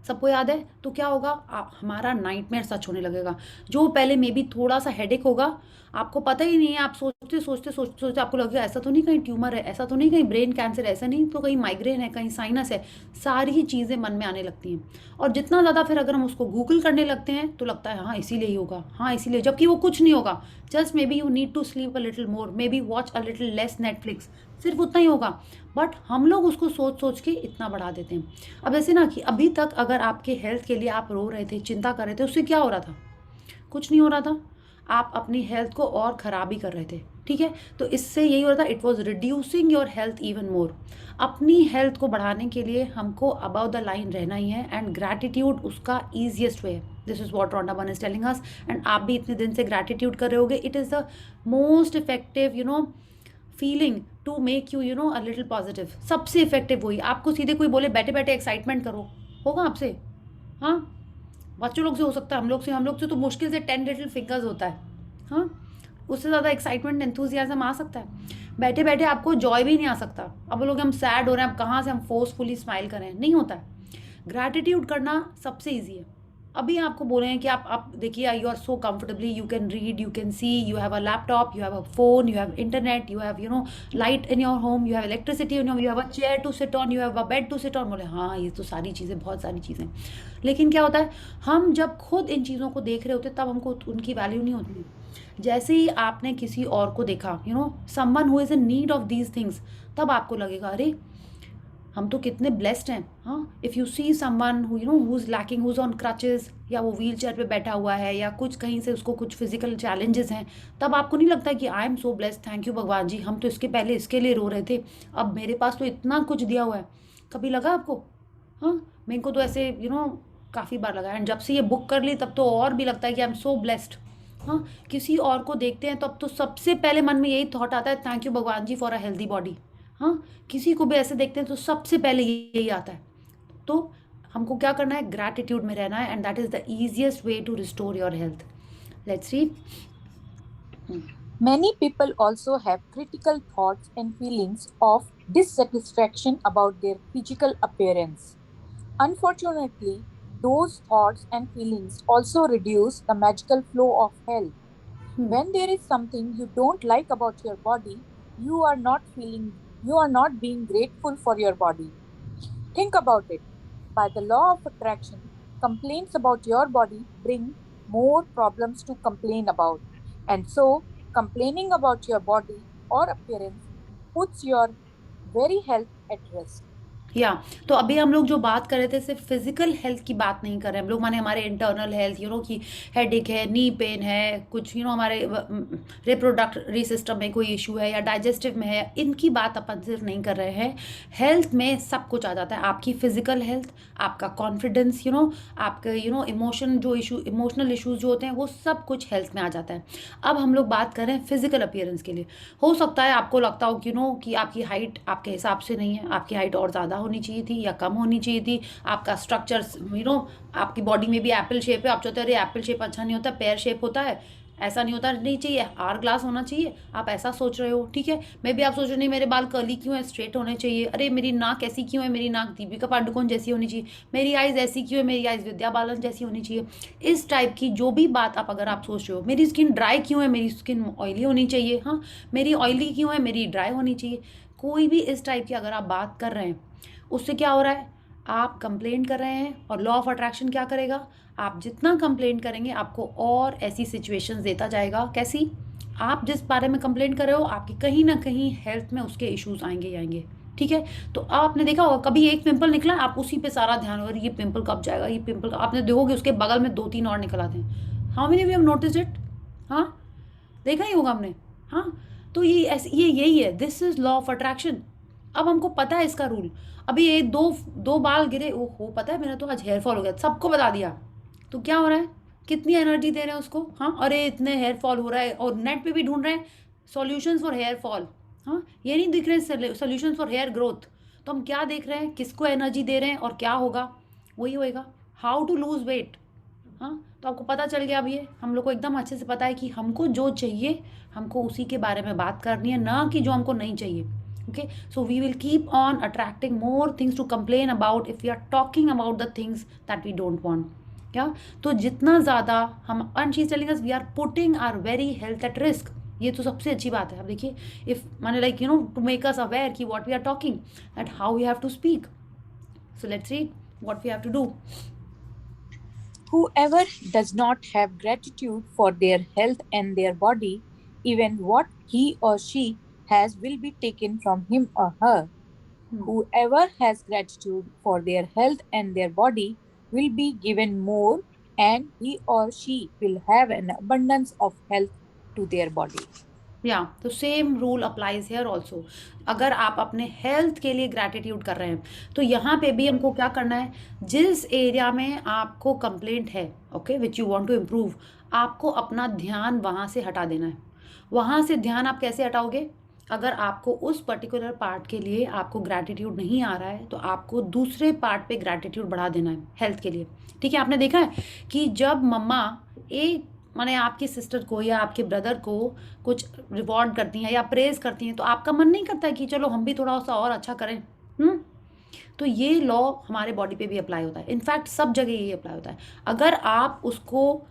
S2: सबको याद है। तो क्या होगा, हमारा नाइटमेयर सच होने लगेगा। जो पहले मे बी थोड़ा सा हेडेक होगा, आपको पता ही नहीं है, आप सोचते सोचते सोचते सोचते आपको लगेगा ऐसा तो नहीं कहीं ट्यूमर है, ऐसा तो नहीं कहीं ब्रेन कैंसर है, ऐसा नहीं तो कहीं माइग्रेन है, कहीं साइनस है। सारी चीज़ें मन में आने लगती हैं। और जितना ज़्यादा फिर अगर हम उसको गूगल करने लगते हैं तो लगता है हाँ इसीलिए ही होगा, हाँ इसीलिए, जबकि वो कुछ नहीं होगा। Just maybe you need to sleep a little more, maybe watch a little less Netflix, सिर्फ उतना ही होगा। बट हम लोग उसको सोच सोच के इतना बढ़ा देते हैं। अब ऐसे ना कि अभी तक अगर आपके हेल्थ के लिए आप रो रहे थे, चिंता कर रहे थे, उससे क्या हो रहा था, कुछ नहीं हो रहा था। आप अपनी हेल्थ को और ख़राब ही कर रहे थे। ठीक है, तो इससे यही हो रहा था, it was reducing your health even more. अपनी हेल्थ को बढ़ाने के लिए हमको अबाउ द लाइन रहना ही है, एंड ग्रैटिट्यूड उसका ईजिएस्ट वे है। This is what Rhonda Byrne is telling us. And आप भी इतने दिन से ग्रैटिट्यूड कर रहे होगे। It is the most effective feeling to make you a little positive. सबसे इफेक्टिव वही। आपको सीधे कोई बोले बैठे बैठे एक्साइटमेंट करो, होगा आपसे? हाँ, बच्चों लोग से हो सकता है, हम लोग से तो मुश्किल से 10 लिटिल फिंगर्स होता है। हाँ, उससे ज़्यादा एक्साइटमेंट, एंथुजियाज्म आ सकता है। बैठे बैठे आपको जॉय भी नहीं आ सकता। अब वो लोग हम सैड हो रहे हैं, अब कहाँ से हम फोर्सफुली स्माइल करें, नहीं होता है। ग्रैटिट्यूड करना सबसे ईजी है। अभी आपको बोले हैं कि आप देखिए, you are so comfortably, you can read, you can see, you have a laptop, you have a phone, you have internet, you have light in your home, you have electricity in your, you have a chair to sit on, you have a bed to sit on. बोले हाँ ये तो सारी चीज़ें, बहुत सारी चीज़ें। लेकिन क्या होता है, हम जब खुद इन चीज़ों को देख रहे होते तब हमको उनकी वैल्यू नहीं होती। जैसे ही आपने किसी और को देखा, someone who is in need of these things, तब आपको लगेगा अरे हम तो कितने ब्लेस्ड हैं। हाँ, if you see someone who is lacking, who is on crutches, या वो व्हील चेयर पर बैठा हुआ है, या कुछ कहीं से उसको कुछ फिजिकल चैलेंजेस हैं, तब आपको नहीं लगता कि I am so blessed, thank you भगवान जी, हम तो इसके पहले इसके लिए रो रहे थे, अब मेरे पास तो इतना कुछ दिया हुआ है। कभी लगा आपको? हाँ, मेरे को तो ऐसे काफ़ी बार लगा। एंड जब से ये बुक कर ली तब तो और भी लगता है कि आई एम सो ब्लेस्ड। हाँ, किसी और को देखते हैं तो अब तो सबसे पहले मन में यही थॉट आता है, थैंक यू भगवान जी फॉर अ हेल्दी बॉडी। हाँ, किसी को भी ऐसे देखते हैं तो सबसे पहले यही आता है। तो हमको क्या करना है, ग्रैटिट्यूड में रहना है, and that is the easiest way to restore your health. Let's read.
S3: Many people also have critical thoughts and feelings of dissatisfaction about their physical appearance. Unfortunately, those thoughts and feelings also reduce the magical flow of health. When there is something you don't like about your body, you are not being grateful for your body. Think about it. By the law of attraction, complaints about your body bring more problems to complain about. And so, complaining about your body or appearance puts your very health at risk.
S2: तो अभी हम लोग जो बात कर रहे थे सिर्फ फिजिकल हेल्थ की बात नहीं कर रहे हम लोग, माने हमारे इंटरनल हेल्थ, कि हेडेक है, नी पेन है, कुछ हमारे रिप्रोडक्टरी सिस्टम में कोई इशू है, या डाइजेस्टिव में है, इनकी बात अपन सिर्फ नहीं कर रहे हैं। हेल्थ में सब कुछ आ जाता है। आपकी फिजिकल हेल्थ, आपका कॉन्फिडेंस, आपके इमोशन जो इमोशनल इशूज़ जो होते हैं वो सब कुछ हेल्थ में आ जाता है। अब हम लोग बात कर रहे हैं फिजिकल अपीयरेंस के लिए। हो सकता है आपको लगता हो कि आपकी हाइट आपके हिसाब से नहीं है, आपकी हाइट और ज़्यादा होनी चाहिए थी या कम होनी चाहिए थी। आपका स्ट्रक्चर आपकी बॉडी में भी एप्पल शेप है, आप चाहते हो अरे एप्पल शेप अच्छा नहीं होता, पेयर शेप होता है, ऐसा नहीं होता नहीं चाहिए आर ग्लास होना चाहिए, आप ऐसा सोच रहे हो, ठीक है। मे भी आप सोच रहे हो नहीं मेरे बाल कर्ली क्यों है, स्ट्रेट होने चाहिए, अरे मेरी नाक ऐसी क्यों है, मेरी नाक दीपिका पादुकोण जैसी होनी चाहिए, मेरी आइज़ ऐसी क्यों है, मेरी आइज़ विद्या बालन जैसी होनी चाहिए। इस टाइप की जो भी बात आप अगर आप सोच रहे हो, मेरी स्किन ड्राई क्यों है, मेरी स्किन ऑयली होनी चाहिए, हाँ मेरी ऑयली क्यों है, मेरी ड्राई होनी चाहिए, कोई भी इस टाइप की अगर आप बात कर रहे हैं, उससे क्या हो रहा है, आप कंप्लेंट कर रहे हैं। और लॉ ऑफ अट्रैक्शन क्या करेगा, आप जितना कंप्लेंट करेंगे आपको और ऐसी सिचुएशंस देता जाएगा। कैसी, आप जिस बारे में कंप्लेंट कर रहे हो आपकी कहीं ना कहीं हेल्थ में उसके इश्यूज आएंगे ही आएंगे, ठीक है। तो आपने देखा होगा कभी एक पिंपल निकला, आप उसी पे सारा ध्यान होगा, ये पिंपल कब जाएगा, ये पिंपल आपने देखोगे उसके बगल में 2-3 और निकल आते हैं। How many we have notice it, हाँ देखा ही होगा हमने, हाँ। तो ये ऐसे ये यही है, this is law of attraction. अब हमको पता है इसका रूल। अभी ये दो बाल गिरे, ओहो पता है मेरा तो आज हेयर फॉल हो गया, सबको बता दिया, तो क्या हो रहा है, कितनी एनर्जी दे रहे हैं उसको, हाँ अरे इतने हेयर फॉल हो रहा है, और नेट पे भी ढूंढ रहे हैं सॉल्यूशंस फॉर हेयर फॉल, हाँ ये नहीं दिख रहे सॉल्यूशंस फॉर हेयर ग्रोथ। तो हम क्या देख रहे हैं, किसको एनर्जी दे रहे हैं और क्या होगा, वही होएगा, हाउ टू लूज वेट। हाँ तो आपको पता चल गया। अब ये हम लोग को एकदम अच्छे से पता है कि हमको जो चाहिए हमको उसी के बारे में बात करनी है, ना कि जो हमको नहीं चाहिए। Okay, so we will keep on attracting more things to complain about if we are talking about the things that we don't want. क्या, तो जितना ज़्यादा हम and she is telling us we are putting our very health at risk. ये तो सबसे अच्छी बात है। अब देखिए, इफ माने like to make us aware कि what we are talking and how we have to speak. So let's read what we have to do.
S3: Whoever does not have gratitude for their health and their body, even what he or she has will be taken from him or her. Whoever has gratitude for their health and their body will be given more, and he or she will have an abundance of health to their body.
S2: या तो same rule applies here also. अगर आप अपने health के लिए gratitude कर रहे हैं तो यहाँ पे भी हमको क्या करना है, जिस एरिया में आपको कंप्लेंट है, okay, which you want to improve, आपको अपना ध्यान वहाँ से हटा देना है। वहाँ से ध्यान आप कैसे हटाओगे, अगर आपको उस पर्टिकुलर पार्ट के लिए आपको ग्रैटिट्यूड नहीं आ रहा है तो आपको दूसरे पार्ट पे ग्रैटिट्यूड बढ़ा देना है हेल्थ के लिए, ठीक है। आपने देखा है कि जब मम्मा एक माने आपकी सिस्टर को या आपके ब्रदर को कुछ रिवॉर्ड करती हैं या प्रेज करती हैं तो आपका मन नहीं करता है कि चलो हम भी थोड़ा सा और अच्छा करें। तो ये लॉ हमारे बॉडी पे भी अप्लाई होता है, इनफैक्ट सब जगह ये अप्लाई होता है। अगर आप उसको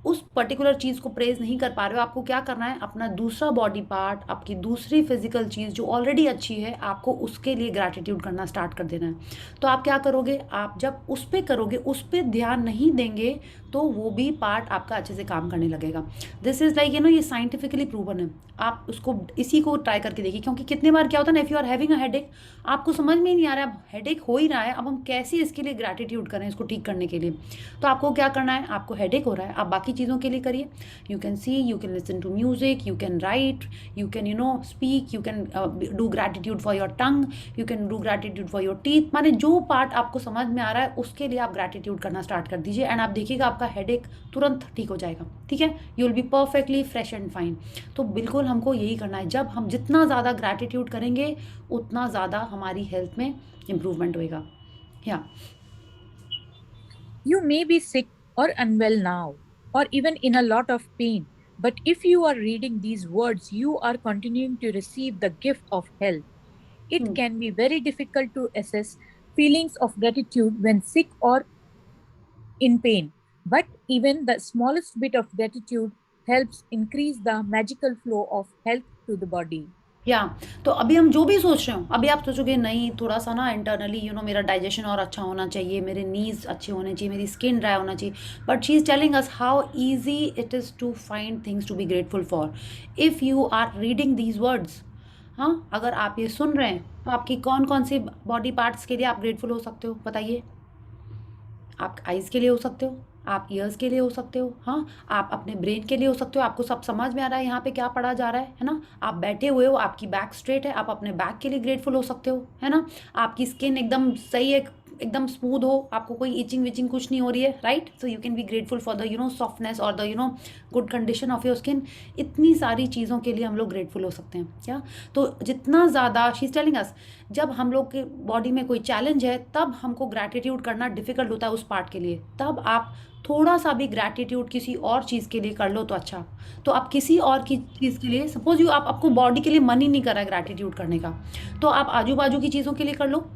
S2: उस पर्टिकुलर चीज़ को प्रेज नहीं कर पा रहे हो, आपको क्या करना है, अपना दूसरा बॉडी पार्ट, आपकी दूसरी फिजिकल चीज़ जो ऑलरेडी अच्छी है, आपको उसके लिए ग्रैटिट्यूड करना स्टार्ट कर देना है। तो आप क्या करोगे, आप जब उस पर करोगे, उस पर ध्यान नहीं देंगे तो वो भी पार्ट आपका अच्छे से काम करने लगेगा। दिस इज़ लाइक ये साइंटिफिकली प्रूवन है। आप उसको इसी को ट्राई करके देखिए, क्योंकि कितने बार क्या होता है ना, if you are having a headache, आपको समझ में ही नहीं आ रहा है, हेडेक हो ही रहा है, अब हम कैसे इसके लिए ग्रैटिट्यूड करें इसको ठीक करने के लिए। तो आपको क्या करना है, आपको हेडेक हो रहा है, आप बाकी चीज़ों के लिए करिए। You can see, you can listen to music, you can write, you can speak, you can do gratitude for your tongue, you can do gratitude for your teeth. माने जो पार्ट आपको समझ में आ रहा है उसके लिए आप ग्रैटिट्यूड करना स्टार्ट कर दीजिए एंड आप देखिएगा आपका हेडेक तुरंत ठीक हो जाएगा, ठीक है। You will be perfectly fresh and fine. तो बिल्कुल हमको यही करना है, जब हम जितना ज़्यादा ग्रैटिट्यूड करेंगे उतना ज़्यादा हमारी हेल्थ में इम्प्रूवमेंट होएगा। या
S3: You may be sick or unwell now, or even in a lot of pain, but if you are reading these words, you are continuing to receive the gift of health. It can be very difficult to assess feelings of gratitude when sick or in pain, but even the smallest bit of gratitude helps increase the magical flow of health to the body.
S2: या तो अभी हम जो भी सोच रहे हो, अभी आप सोचोगे नहीं थोड़ा सा ना इंटरनली मेरा डाइजेशन और अच्छा होना चाहिए, मेरे नीज अच्छे होने चाहिए, मेरी स्किन ड्राई होना चाहिए, but she is telling us how easy it is to find things to be grateful for if you are reading these words. हाँ, अगर आप ये सुन रहे हैं तो आपकी कौन कौन सी बॉडी पार्ट्स के लिए आप ग्रेटफुल हो सकते हो, बताइए। आप आइज़ के लिए हो सकते हो, आप ईयर्स के लिए हो सकते हो, हाँ आप अपने ब्रेन के लिए हो सकते हो, आपको सब समझ में आ रहा है यहाँ पे क्या पढ़ा जा रहा है ना। आप बैठे हुए हो, आपकी बैक स्ट्रेट है, आप अपने बैक के लिए ग्रेटफुल हो सकते हो, है ना। आपकी स्किन एकदम सही है, एकदम स्मूथ हो, आपको कोई इचिंग विचिंग कुछ नहीं हो रही है, right? So you can be grateful for the softness और the good condition of your skin. इतनी सारी चीज़ों के लिए हम लोग ग्रेटफुल हो सकते हैं क्या? तो जितना ज़्यादा शी इज टेलिंग अस, जब हम लोग के बॉडी में कोई चैलेंज है तब हमको ग्रैटिट्यूड करना डिफिकल्ट होता है उस पार्ट के लिए, तब आप थोड़ा सा भी ग्रैटिट्यूड किसी और चीज़ के लिए कर लो तो अच्छा। तो आप किसी और की चीज़ के लिए, सपोज यू, आप आपको बॉडी के लिए मन ही नहीं कर रहा है ग्रैटिट्यूड करने का, तो आप आजू बाजू की चीज़ों के लिए कर लो।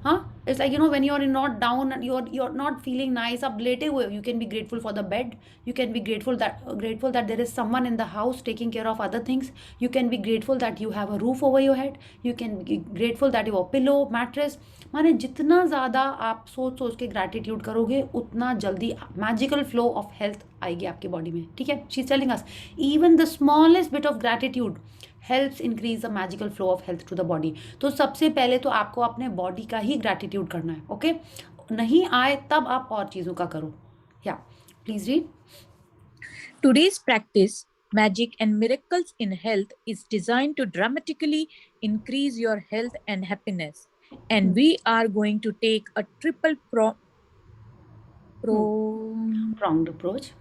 S2: हाँ, it's like when you are not down, you are not feeling nice, आप लेटे हुए, you can be grateful for the bed, you can be grateful that there is someone in the house taking care of other things, you can be grateful that you have a roof over your head, you can be grateful that you pillow mattress. माने जितना ज़्यादा आप सोच सोच के gratitude करोगे उतना जल्दी मैजिकल फ्लो ऑफ हेल्थ आएगी आपकी बॉडी में, ठीक है? She is telling us even the smallest bit of gratitude helps increase the magical flow of health to the body. तो सबसे पहले तो आपको अपने बॉडी का ही ग्रैटिट्यूड करना है, ओके? नहीं आए तब आप और चीज़ों का करो। या please read.
S3: Today's practice, Magic and Miracles in Health, is designed to dramatically increase your health and happiness. And we are going to take a triple
S2: pronged approach.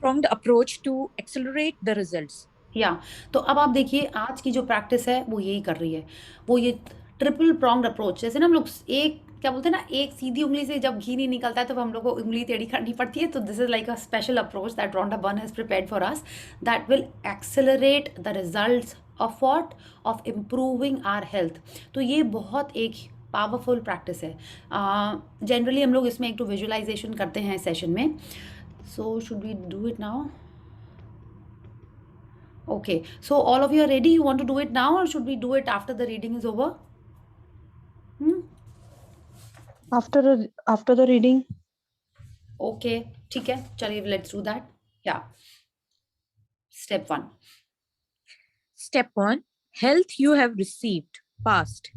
S3: pronged approach to accelerate the results.
S2: या तो अब आप देखिए आज की जो practice है वो यही कर रही है, वो ये ट्रिपल प्रॉन्ग्ड अप्रोच। जैसे ना हम लोग एक क्या बोलते हैं ना, एक सीधी उंगली से जब घी नहीं निकलता है तो हम लोग को उंगली टेढ़ी करनी पड़ती है। तो this is like a special approach that Rhonda Byrne has prepared for us that will accelerate the results of what, of improving our health. तो ये बहुत एक पावरफुल प्रैक्टिस है। जनरली हम लोग इसमें एक तो विजुअलाइजेशन करते हैं सेशन में। So should we do it now? Okay, so all of you are ready? You want to do it now or should we do it after the reading is over?
S5: After the reading.
S2: Okay, ठीक है, चलिए let's do that. Yeah. Step 1.
S3: Step 1. Health you have received. Past.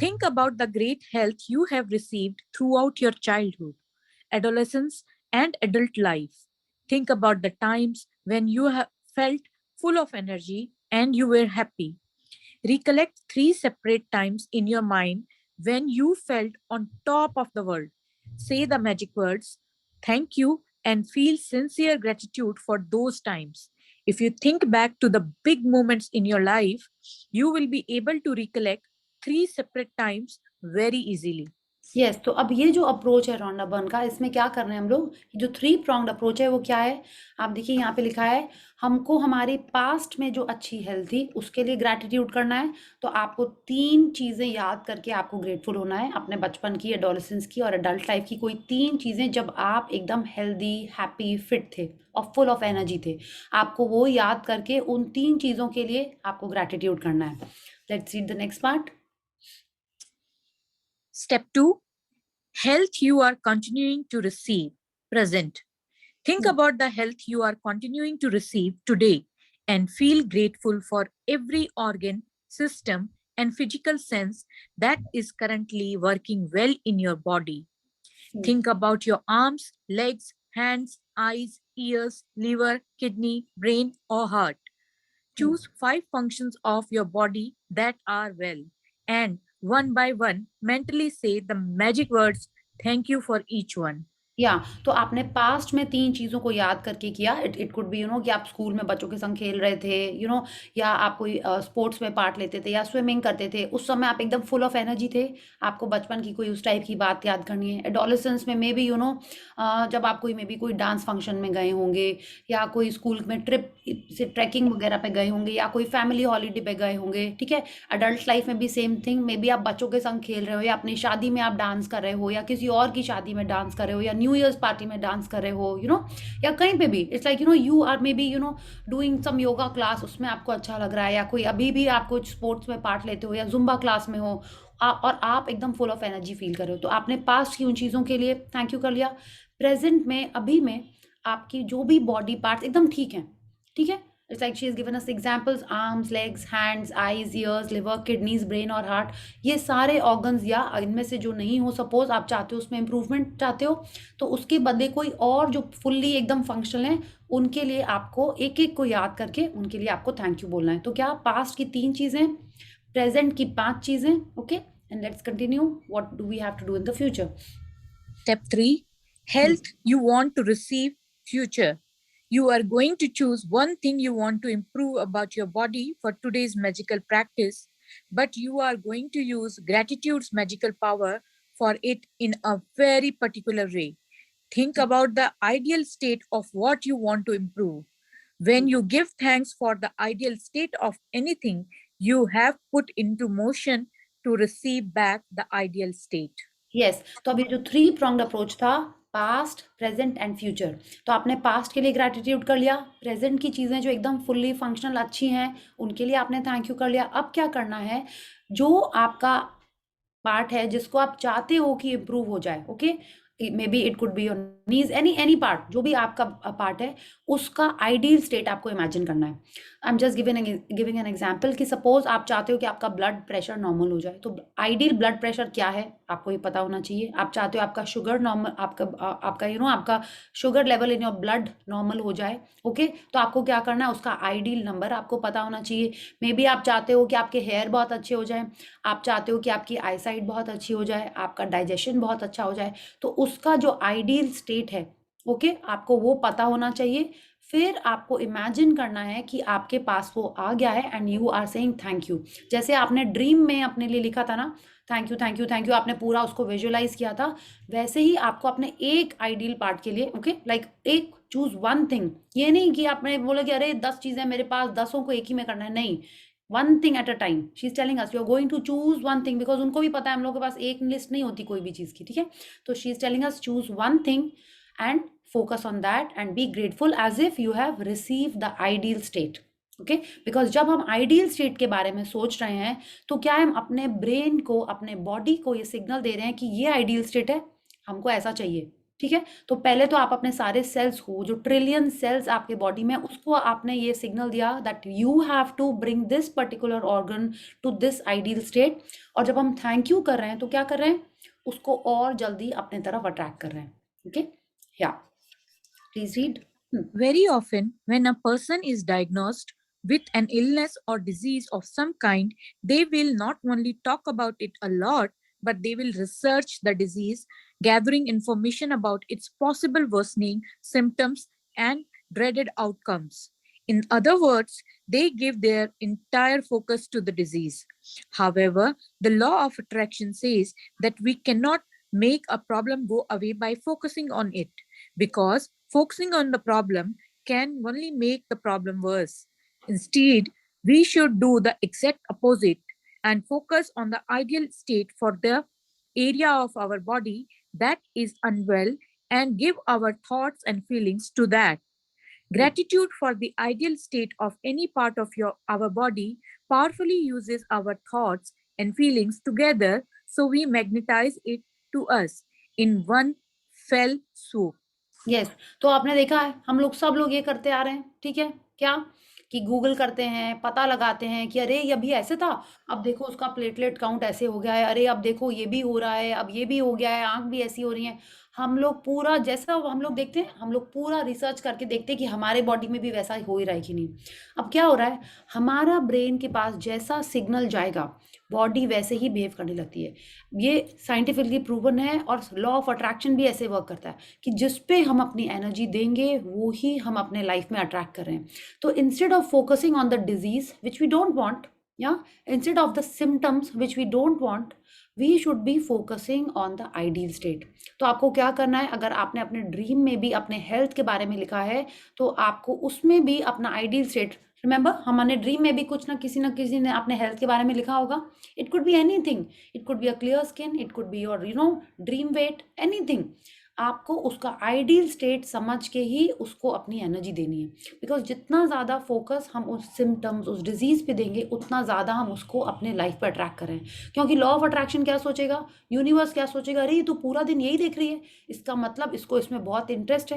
S3: Think about the great health you have received throughout your childhood, adolescence, and adult life. Think about the times when you have felt full of energy and you were happy. Recollect 3 separate times in your mind when you felt on top of the world. Say the magic words, thank you, and feel sincere gratitude for those times. If you think back to the big moments in your life, you will be able to recollect 3 separate times very easily.
S2: Yes, तो अब ये जो approach है Rhonda burn का, इसमें क्या करना है हम लोग, जो 3 pronged अप्रोच है वो क्या है? आप देखिए यहाँ पे लिखा है हमको हमारे पास्ट में जो अच्छी हेल्थ थी उसके लिए ग्रैटिट्यूड करना है। तो आपको 3 चीज़ें याद करके आपको ग्रेटफुल होना है, अपने बचपन की, एडोलेसेंस की और एडल्ट लाइफ की कोई 3 चीज़ें जब आप एकदम हेल्दी, हैप्पी, फिट थे और फुल ऑफ एनर्जी थे, आपको वो याद करके उन 3 चीज़ों के लिए आपको ग्रैटिट्यूड करना है। Let's read the next part.
S3: Step 2. Health you are continuing to receive. Present. Think about the health you are continuing to receive today and feel grateful for every organ, system, and physical sense that is currently working well in your body. Think about your arms, legs, hands, eyes, ears, liver, kidney, brain, or heart. Choose 5 functions of your body that are well, and one by one, mentally say the magic words, thank you for each one.
S2: या तो आपने past में 3 चीज़ों को याद करके किया। It could B कि आप स्कूल में बच्चों के संग खेल रहे थे, या आप कोई स्पोर्ट्स में पार्ट लेते थे या स्विमिंग करते थे, उस समय आप एकदम फुल ऑफ एनर्जी थे, आपको बचपन की कोई उस टाइप की बात याद करनी है। एडोलेसेंस में मे बी जब आप कोई मे बी कोई डांस फंक्शन में गए होंगे या कोई स्कूल में ट्रिप से ट्रैकिंग वगैरह पे गए होंगे या कोई फैमिली हॉलीडे पे गए होंगे, ठीक है? अडल्ट लाइफ में भी सेम थिंग, मे बी आप बच्चों के संग खेल रहे हो या अपनी शादी में आप डांस कर रहे हो या किसी और की शादी में डांस कर रहे हो या न्यू ईयर्स पार्टी में डांस कर रहे हो, या कहीं पे भी। It's like you are maybe doing some yoga class, उसमें आपको अच्छा लग रहा है, या कोई अभी भी आप कुछ स्पोर्ट्स में पार्ट लेते हो या जुम्बा क्लास में हो और आप एकदम फुल ऑफ एनर्जी फील कर रहे हो। तो आपने पास्ट की उन चीज़ों के लिए थैंक यू कर लिया। प्रेजेंट में, अभी में आपकी जो भी बॉडी पार्ट्स एकदम ठीक हैं, ठीक है? It's like she has given us examples, arms, legs, hands, eyes, ears, liver, kidneys, brain और heart। ये सारे organs या इनमें से जो नहीं हो, सपोज आप चाहते हो उसमें improvement चाहते हो, तो उसके बदले कोई और जो फुल्ली एकदम फंक्शनल है उनके लिए आपको एक एक को याद करके उनके लिए आपको थैंक यू बोलना है। तो क्या पास्ट की 3 चीज़ें, प्रेजेंट की 5 चीज़ें, okay, and let's continue. What do we have to do in the future?
S3: Step 3, health you want to receive, future. You are going to choose one thing you want to improve about your body for today's magical practice, but you are going to use gratitude's magical power for it in a very particular way. Think about the ideal state of what you want to improve. When you give thanks for the ideal state of anything, you have put into motion to receive back the ideal state.
S2: Yes, तो अभी जो 3 pronged approach था, past, present and future, तो आपने past के लिए gratitude कर लिया, प्रेजेंट की चीज़ें जो एकदम फुल्ली फंक्शनल अच्छी हैं उनके लिए आपने थैंक यू कर लिया। अब क्या करना है, जो आपका पार्ट है जिसको आप चाहते हो कि इम्प्रूव हो जाए, okay, may be it could be your knees, any part, जो भी आपका पार्ट है उसका आइडियल स्टेट आपको इमेजिन करना है। I am just giving an example कि सपोज आप चाहते हो कि आपका ब्लड प्रेशर नॉर्मल हो जाए, तो आइडियल ब्लड प्रेशर क्या है आपको ये पता होना चाहिए। आप चाहते हो आपका शुगर नॉर्मल, आपका आपका sugar level in your blood normal हो जाए, ओके, तो आपको क्या करना है, उसका आइडियल नंबर आपको पता होना चाहिए। मे बी आप चाहते हो कि आपके हेयर बहुत अच्छे हो जाए, आप चाहते हो कि आपकी आई साइट बहुत अच्छी हो जाए, आपका डाइजेशन बहुत अच्छा हो जाए, तो उसका जो आइडियल स्टेट है, ओके, आपको वो पता होना चाहिए। फिर आपको इमेजिन करना है कि आपके पास वो आ गया है and you are saying thank you. जैसे आपने ड्रीम में अपने लिए लिखा था ना, thank you thank you thank you, आपने पूरा उसको विजुअलाइज किया था, वैसे ही आपको अपने एक आइडियल पार्ट के लिए, ओके, लाइक एक चूज वन थिंग, ये नहीं कि आपने बोला कि अरे 10 चीजें मेरे पास, 10 को एक ही में करना है, नहीं, one thing at a time. She is telling us you are going to choose one thing, because उनको भी पता है हम लोगों के पास एक लिस्ट नहीं होती कोई भी चीज की, ठीक है। तो she is telling us choose one thing and focus on that and be grateful as if you have received the ideal state, okay, because जब हम ideal state के बारे में सोच रहे हैं तो क्या हम अपने brain को, अपने body को ये signal दे रहे हैं कि ये ideal state है, हमको ऐसा चाहिए, ठीक है। तो पहले तो आप अपने सारे सेल्स को, जो ट्रिलियन सेल्स आपके बॉडी में, उसको आपने ये सिग्नल दिया that you have to bring this particular organ to this ideal state. और जब हम थैंक यू कर रहे हैं तो क्या कर रहे हैं, उसको और जल्दी अपने तरफ अट्रैक्ट कर रहे हैं, okay. Yeah, please read.
S3: Very often, when a person is diagnosed with an illness or disease of some kind, they will not only talk about it a lot, but they will research the disease, gathering information about its possible worsening symptoms and dreaded outcomes. In other words, they give their entire focus to the disease. However, the law of attraction says that we cannot make a problem go away by focusing on it, because focusing on the problem can only make the problem worse. Instead, we should do the exact opposite and focus on the ideal state for the area of our body that is unwell and give our thoughts and feelings to that. Gratitude for the ideal state of any part of our body powerfully uses our thoughts and feelings together, so we magnetize it to us in one fell swoop.
S2: Yes, तो आपने देखा है हम लोग, सब लोग ये करते आ रहे हैं, ठीक है, क्या कि गूगल करते हैं, पता लगाते हैं कि अरे ये अभी ऐसे था, अब देखो उसका प्लेटलेट काउंट ऐसे हो गया है, अरे अब देखो ये भी हो रहा है, अब ये भी हो गया है, आंख भी ऐसी हो रही है। हम लोग पूरा, जैसा हम लोग देखते हैं, हम लोग पूरा रिसर्च करके देखते हैं कि हमारे बॉडी में भी वैसा हो ही रहा है कि नहीं। अब क्या हो रहा है, हमारा ब्रेन के पास जैसा सिग्नल जाएगा बॉडी वैसे ही बिहेव करने लगती है। ये साइंटिफिकली प्रूवन है, और लॉ ऑफ अट्रैक्शन भी ऐसे वर्क करता है कि जिस पे हम अपनी एनर्जी देंगे वो ही हम अपने लाइफ में अट्रैक्ट कर रहे हैं। तो instead of focusing on the disease which we don't want, या instead of the symptoms which we don't want, we should be focusing on the ideal state. तो आपको क्या करना है, अगर आपने अपने ड्रीम में भी अपने हेल्थ के बारे में लिखा है तो आपको उसमें भी अपना आइडियल स्टेट, रिमेंबर हमने ड्रीम में भी कुछ ना किसी ने अपने हेल्थ के बारे में लिखा होगा। It could be anything, it could be a clear skin, it could be your dream weight, anything. आपको उसका आइडियल स्टेट समझ के ही उसको अपनी एनर्जी देनी है, बिकॉज जितना ज़्यादा फोकस हम उस सिम्टम्स, उस डिजीज़ पे देंगे उतना ज़्यादा हम उसको अपने लाइफ पर अट्रैक्ट करें। क्योंकि लॉ ऑफ अट्रैक्शन क्या सोचेगा, यूनिवर्स क्या सोचेगा, अरे ये तो पूरा दिन यही देख रही है, इसका मतलब इसको इसमें बहुत इंटरेस्ट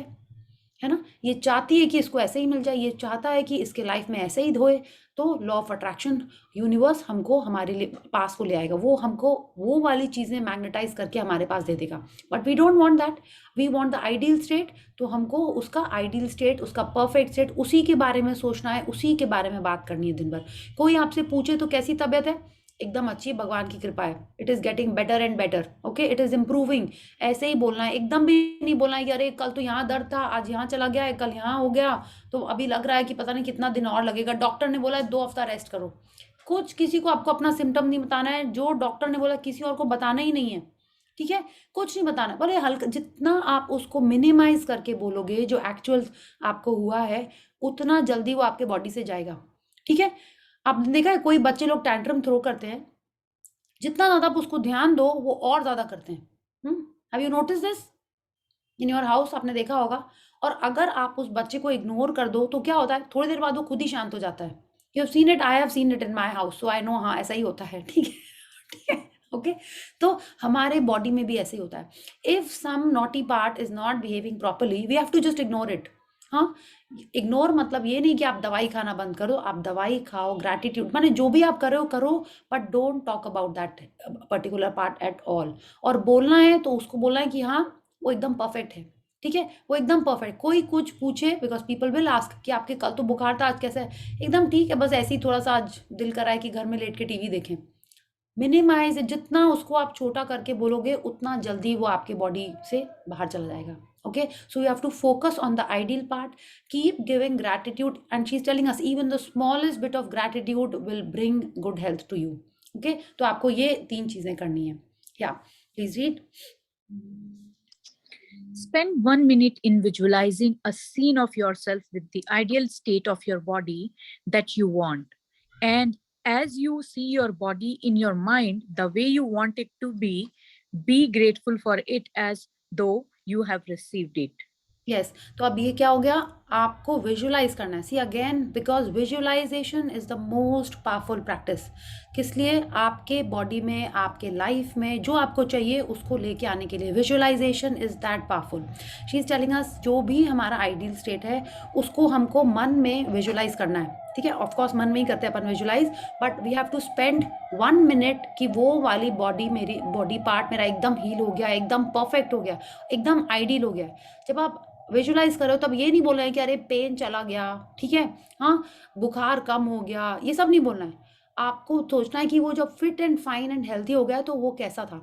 S2: है ना, ये चाहती है कि इसको ऐसे ही मिल जाए, ये चाहता है कि इसके लाइफ में ऐसे ही होए। तो लॉ ऑफ अट्रैक्शन, यूनिवर्स हमको हमारे लिए पास को ले आएगा, वो हमको वो वाली चीज़ें मैग्नेटाइज करके हमारे पास दे देगा। But we don't want that, we want the ideal state. तो हमको उसका आइडियल स्टेट, उसका परफेक्ट स्टेट, उसी के बारे में सोचना है, उसी के बारे में बात करनी है दिन भर। कोई आपसे पूछे तो कैसी तबीयत है, एकदम अच्छी, भगवान की कृपा है, it is getting better and better, okay, it is improving. ऐसे ही बोलना है, एकदम भी नहीं बोलना है कि अरे कल तो यहाँ दर्द था, आज यहाँ चला गया है, कल यहाँ हो गया, तो अभी लग रहा है कि पता नहीं कितना दिन और लगेगा, डॉक्टर ने बोला है 2 हफ्ता रेस्ट करो। कुछ किसी को आपको अपना सिम्टम नहीं बताना है, जो डॉक्टर ने बोला किसी और को बताना ही नहीं है, ठीक है? कुछ नहीं बताना, बोले हल्का, जितना आप उसको मिनिमाइज करके बोलोगे जो एक्चुअल आपको हुआ है, उतना जल्दी वो आपके बॉडी से जाएगा, ठीक है? आपने देखा है कोई बच्चे लोग टैंट्रम थ्रो करते हैं, जितना ज्यादा आप उसको ध्यान दो वो और ज्यादा करते हैं। Have you notice this in your house? आपने देखा होगा। और अगर आप उस बच्चे को इग्नोर कर दो तो क्या होता है, थोड़ी देर बाद वो खुद ही शांत हो जाता है। You have seen it, I have seen it in my house, so I know, हाँ ऐसा ही होता है, ठीक है। ठीक है, ओके। तो हमारे बॉडी में भी ऐसे ही होता है। If some naughty part is not behaving properly, we have to just ignore it. हाँ, इग्नोर मतलब ये नहीं कि आप दवाई खाना बंद करो, आप दवाई खाओ, ग्रैटिट्यूड माने जो भी आप कर रहे हो करो, but don't talk about that particular part at all. और बोलना है तो उसको बोलना है कि हाँ वो एकदम परफेक्ट है, ठीक है, वो एकदम परफेक्ट। कोई कुछ पूछे, बिकॉज पीपल विल आस्क कि आपके कल तो बुखार था, आज कैसा है, एकदम ठीक है, बस ऐसे ही थोड़ा सा आज दिल कर रहा है कि घर में लेट के टीवी देखें। मिनिमाइज, जितना उसको आप छोटा करके बोलोगे उतना जल्दी वो आपके बॉडी से बाहर चला जाएगा, okay? So you have to focus on the ideal part, keep giving gratitude, and she's telling us even the smallest bit of gratitude will bring good health to you, okay? तो आपको ये 3 चीजें करनी है। Yeah, please read.
S3: Spend 1 minute in visualizing a scene of yourself with the ideal state of your body that you want. And as you see your body in your mind, the way you want it to be grateful for it as though you have received it.
S2: Yes, तो अब ये क्या हो गया, आपको visualize करना है। See again, because visualization is the most powerful practice. किस लिए? आपके बॉडी में, आपके लाइफ में जो आपको चाहिए उसको लेके आने के लिए visualization is that powerful. She is telling us जो भी हमारा आइडियल स्टेट है उसको हमको मन में विजुअलाइज करना है, ठीक है। ऑफकोर्स मन में ही करते हैं अपन visualize, but we have to spend 1 minute कि वो वाली बॉडी, मेरी बॉडी पार्ट मेरा एकदम हील हो गया, एकदम परफेक्ट हो गया, एकदम आइडियल हो गया। जब आप विजुअलाइज करो तब ये नहीं बोलना है कि अरे पेन चला गया, ठीक है, हाँ बुखार कम हो गया, ये सब नहीं बोलना है। आपको सोचना है कि वो जब fit and fine and healthy हो गया तो वो कैसा था।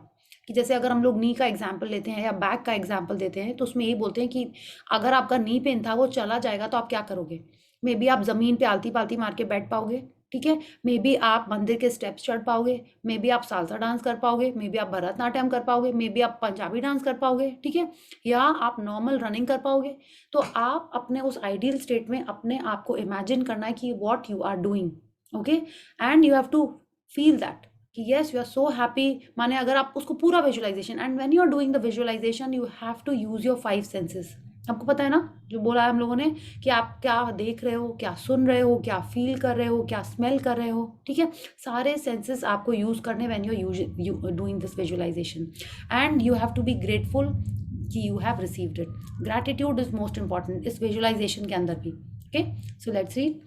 S2: कि जैसे अगर हम लोग नी का एग्जाम्पल लेते हैं या बैक का एग्जाम्पल देते हैं तो उसमें यही बोलते हैं कि अगर आपका नी पेन था वो चला जाएगा तो आप क्या करोगे? मे बी आप ज़मीन पे आलती पालती मार के बैठ पाओगे, ठीक है, मे बी आप मंदिर के स्टेप्स चढ़ पाओगे, मे बी आप सालसा डांस कर पाओगे, मे बी आप भरतनाट्यम कर पाओगे, मे बी आप पंजाबी डांस कर पाओगे, ठीक है, या आप नॉर्मल रनिंग कर पाओगे। तो आप अपने उस आइडियल स्टेट में अपने आप को इमेजिन करना है कि what you are doing, okay, and you have to feel that कि yes you are so happy. माने अगर आप उसको पूरा visualization, and when you are doing the visualization you have to use your 5 senses. आपको पता है ना जो बोला है हम लोगों ने कि आप क्या देख रहे हो, क्या सुन रहे हो, क्या फील कर रहे हो, क्या स्मेल कर रहे हो, ठीक है, सारे सेंसेस आपको यूज करने when you are doing this visualization. And you have to be grateful कि you have received it. Gratitude is most important इस विजुअलाइजेशन के अंदर भी, okay. So let's read.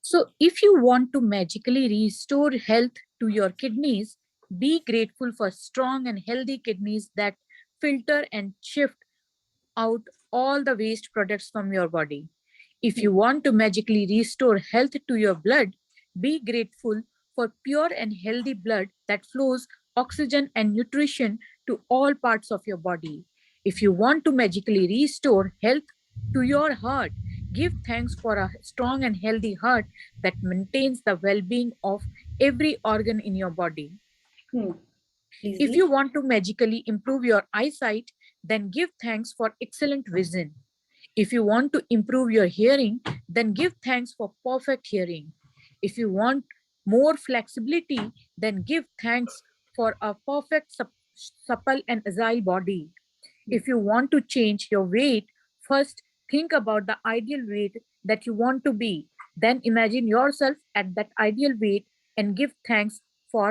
S3: So if you want to magically restore health to your kidneys, be grateful for strong and healthy kidneys that filter and shift out all the waste products from your body. If you want to magically restore health to your blood, be grateful for pure and healthy blood that flows oxygen and nutrition to all parts of your body. If you want to magically restore health to your heart, give thanks for a strong and healthy heart that maintains the well-being of every organ in your body.
S2: Please
S3: If you want to magically improve your eyesight, then give thanks for excellent vision. If you want to improve your hearing, then give thanks for perfect hearing. If you want more flexibility, then give thanks for a perfect, supple and agile body. If you want to change your weight, first think about the ideal weight that you want to be. Then imagine yourself at that ideal weight and give thanks for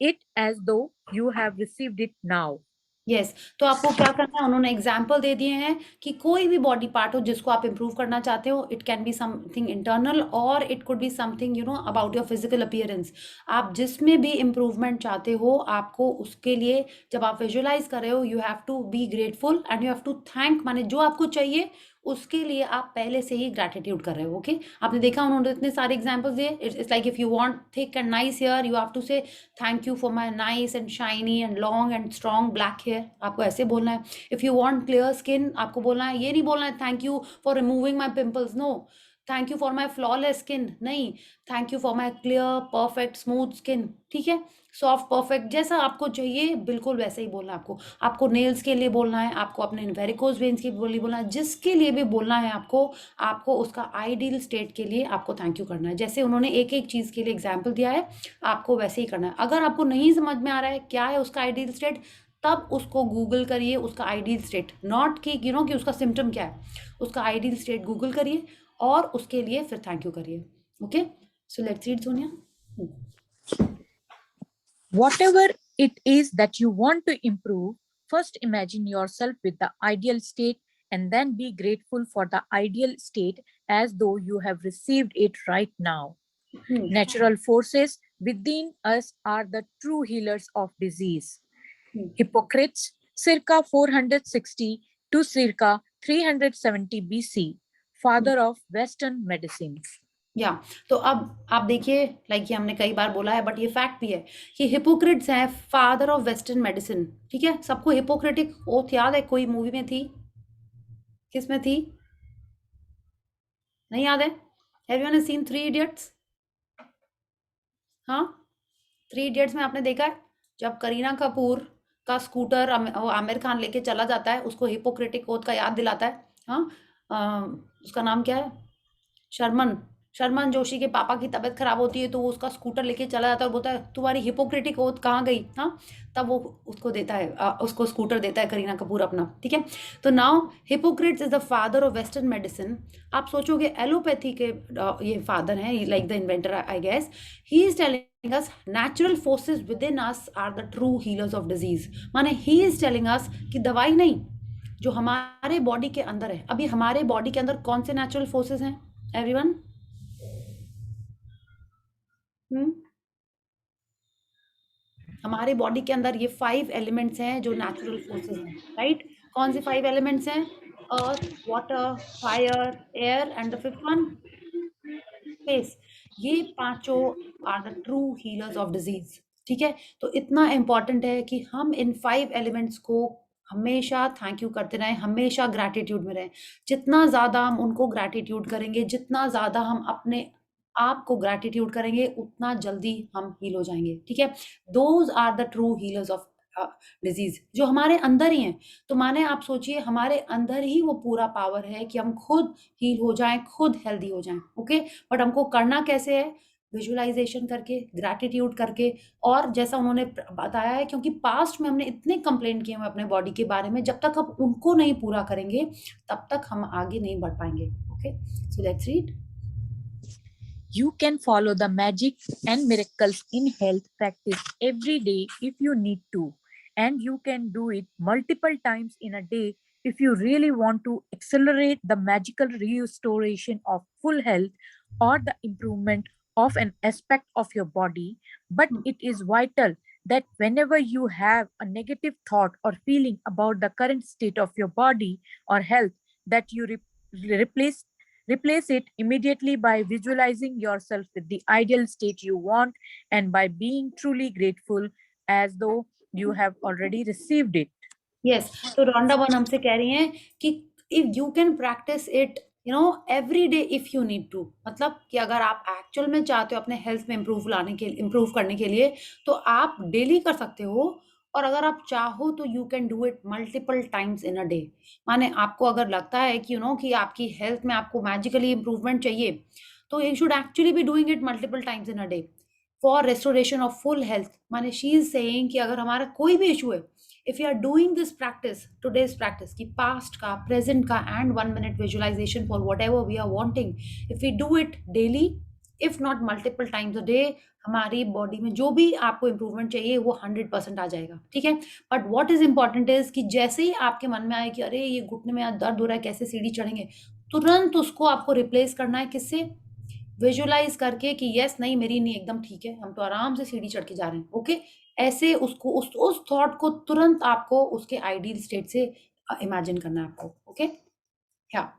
S3: it as though you have received it now.
S2: Yes, तो आपको क्या करना है, उन्होंने example दे दिए हैं कि कोई भी बॉडी पार्ट हो जिसको आप इम्प्रूव करना चाहते हो, it can be something internal और it could be something you know about your physical appearance. आप जिसमें भी इम्प्रूवमेंट चाहते हो, आपको उसके लिए जब आप विजुअलाइज कर रहे हो, you have to be grateful and you have to thank, माने जो आपको चाहिए उसके लिए आप पहले से ही ग्रैटिट्यूड कर रहे हो। ओके, आपने देखा उन्होंने इतने सारे एग्जांपल्स दिए। It's like if you want thick and nice hair, you have to say thank you for my nice and shiny and long and strong black hair, आपको ऐसे बोलना है। If you want clear skin, आपको बोलना है, ये नहीं बोलना है thank you for removing my pimples, no, thank you for my flawless skin, नहीं, thank you for my clear perfect smooth skin. ठीक है, सॉफ्ट परफेक्ट, जैसा आपको चाहिए बिल्कुल वैसे ही बोलना है आपको। आपको नेल्स के लिए बोलना है, आपको अपने वेरिकोज वेन्स के लिए बोलना है, जिसके लिए भी बोलना है आपको, आपको उसका आइडियल स्टेट के लिए आपको थैंक यू करना है। जैसे उन्होंने एक एक चीज़ के लिए एग्जाम्पल दिया है, आपको वैसे ही करना है। अगर आपको नहीं समझ में आ रहा है क्या है उसका आइडियल स्टेट, तब उसको गूगल करिए, उसका आइडियल स्टेट, नॉट कि कि उसका सिम्टम क्या है, उसका आइडियल स्टेट गूगल करिए और उसके लिए फिर थैंक यू करिए। Okay, so let's read Sonia.
S3: Whatever it is that you want to improve, first imagine yourself with the ideal state and then be grateful for the ideal state as though you have received it right now. Natural forces within us are the true healers of disease. Hippocrates, circa 460 to circa 370 BC, father of Western medicine.
S2: या तो अब आप देखिए, like ये हमने कई बार बोला है बट ये फैक्ट भी है कि हिपोक्रेट्स हैं फादर ऑफ वेस्टर्न मेडिसिन। ठीक है, सबको हिपोक्रेटिक ओथ याद है? कोई मूवी में थी, किस में थी, नहीं याद है? Everyone has seen 3 idiots? हाँ, 3 इडियट्स में आपने देखा है जब करीना कपूर का स्कूटर आमिर खान लेके चला जाता है, उसको हिपोक्रेटिक ओथ का याद दिलाता है। हाँ, उसका नाम क्या है, शर्मन जोशी के पापा की तबीयत खराब होती है तो वो उसका स्कूटर लेके चला जाता है और बोलता है तुम्हारी हिपोक्रेटिक ओथ कहाँ गई? हाँ, तब वो उसको देता है, उसको स्कूटर देता है करीना कपूर अपना। ठीक है, तो now Hippocrates is the father of western medicine. आप सोचोगे एलोपैथी के ये फादर हैं, like the inventor I guess. He is telling us natural forces within us are the true healers of disease. माने ही इज टेलिंग अस कि दवाई नहीं, जो हमारे बॉडी के अंदर है। अभी हमारे बॉडी के अंदर कौन से नेचुरल फोर्सेस हैं एवरीवन? हमारे बॉडी के अंदर ये 5 एलिमेंट्स हैं जो नेचुरल फोर्सेस हैं, राइट? कौन से 5 एलिमेंट्स हैं? Earth, water, fire, air and the 5th one space. ये पांचों are the true healers of disease. ठीक है, तो इतना इंपॉर्टेंट है कि हम इन 5 एलिमेंट्स को हमेशा थैंक यू करते रहें, हमेशा ग्रैटिट्यूड में रहें। जितना ज़्यादा हम उनको ग्रैटिट्यूड करेंगे, जितना ज़्यादा हम अपने आप को ग्रैटिट्यूड करेंगे, उतना जल्दी हम हील हो जाएंगे। ठीक है, those are the true healers of disease, जो हमारे अंदर ही हैं। तो माने आप सोचिए हमारे अंदर ही वो पूरा पावर है कि हम खुद हील हो जाएं, खुद हेल्दी हो जाएं। ओके, बट हमको करना कैसे है? विजुअलाइजेशन करके, ग्रैटिट्यूड करके, और जैसा उन्होंने बताया है, क्योंकि पास्ट में हमने इतने कंप्लेंट किए हुए अपने बॉडी के बारे में, जब तक हम उनको नहीं पूरा करेंगे तब तक हम आगे नहीं बढ़ पाएंगे। Okay, so let's read.
S3: You can follow the magic and miracles in health practice every day if you need to. And you can do it multiple times in a day if you really want to accelerate the magical restoration of full health or the improvement of an aspect of your body. But it is vital that whenever you have a negative thought or feeling about the current state of your body or health, that you replace it immediately by visualizing yourself with the ideal state you want and by being truly grateful as though you have already received it.
S2: Yes, तो Rhonda Byrne हमसे कह रही हैं कि if you can practise it every day if you need to, मतलब कि अगर आप एक्चुअल में चाहते हो अपने हेल्थ में इम्प्रूव करने के लिए, तो आप डेली कर सकते हो। और अगर आप चाहो तो you can do it multiple times in a day. माने आपको अगर लगता है कि कि आपकी हेल्थ में आपको मैजिकली इम्प्रूवमेंट चाहिए, तो you should actually be doing it multiple times in a day for restoration of full health. माने शी इज सेइंग कि अगर हमारा कोई भी इशू है, if you are doing this practice, today's practice की past का, present का and 1 minute visualization for whatever we are wanting, if we do it daily, if not multiple times a day, हमारी बॉडी में जो भी आपको improvement चाहिए वो 100% आ जाएगा। ठीक है, but what is important is कि जैसे ही आपके मन में आए कि अरे ये घुटने में दर्द हो रहा है, कैसे सीढ़ी चढ़ेंगे, तुरंत उसको आपको रिप्लेस करना है किससे? विजुअलाइज करके कि यस, नहीं मेरी नहीं एकदम ठीक है, हम तो आराम से सीढ़ी चढ़ के जा रहे हैं। ओके, ऐसे उसको उस थॉट को तुरंत आपको उसके आइडियल स्टेट से इमेजिन करना है आपको। ओके, या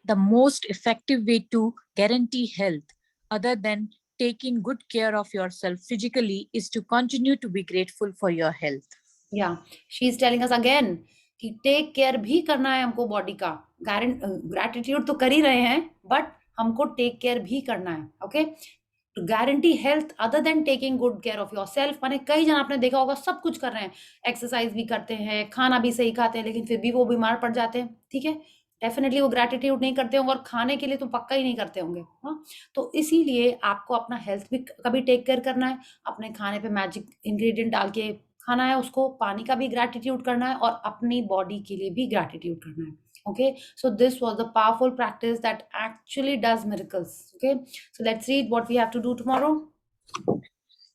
S3: The most effective way to guarantee health, other than taking good care of yourself physically, is to continue to be grateful for your health.
S2: Yeah, she is telling us again कि take care भी करना है हमको body का. Gratitude तो कर ही रहे हैं, बट हमको टेक केयर भी करना है. Okay, to guarantee health other than taking good care of yourself. माने कई जन आपने देखा होगा सब कुछ कर रहे हैं, एक्सरसाइज भी करते हैं, खाना भी सही खाते हैं, लेकिन फिर भी वो बीमार पड़ जाते हैं. ठीक है, डेफिनेटली वो ग्रैटिट्यूड नहीं करते होंगे, और खाने के लिए तो पक्का ही नहीं करते होंगे. हाँ, तो इसीलिए आपको अपना हेल्थ भी कभी टेक केयर करना है. अपने खाने पे मैजिक इंग्रेडिएंट डाल के खाना है, उसको पानी का भी ग्रैटिट्यूड करना है, और अपनी बॉडी के लिए भी ग्रैटिट्यूड करना है. Okay, so this was a powerful practice that actually does miracles. Okay, so let's read what we have to do tomorrow.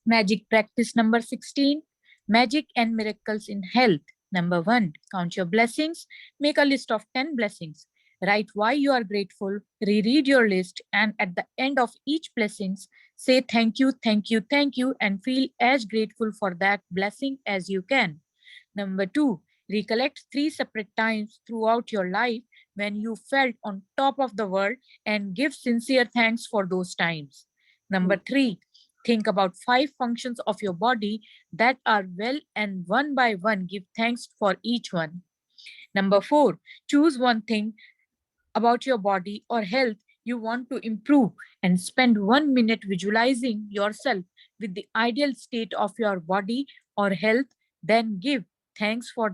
S3: Magic practice number 16, magic and miracles in health. Number 1, count your blessings. Make a list of 10 blessings. Write why you are grateful. Reread your list, and at the end of each blessings, say thank you, thank you, thank you, and feel as grateful for that blessing as you can. Number 2, recollect 3 separate times throughout your life when you felt on top of the world and give sincere thanks for those times. Number 3, think about 5 functions of your body that are well, and one by one give thanks for each one. Number 4, choose one thing about your body or health you want to improve and spend 1 minute visualizing yourself with the ideal state of your body or health. Then give thanks for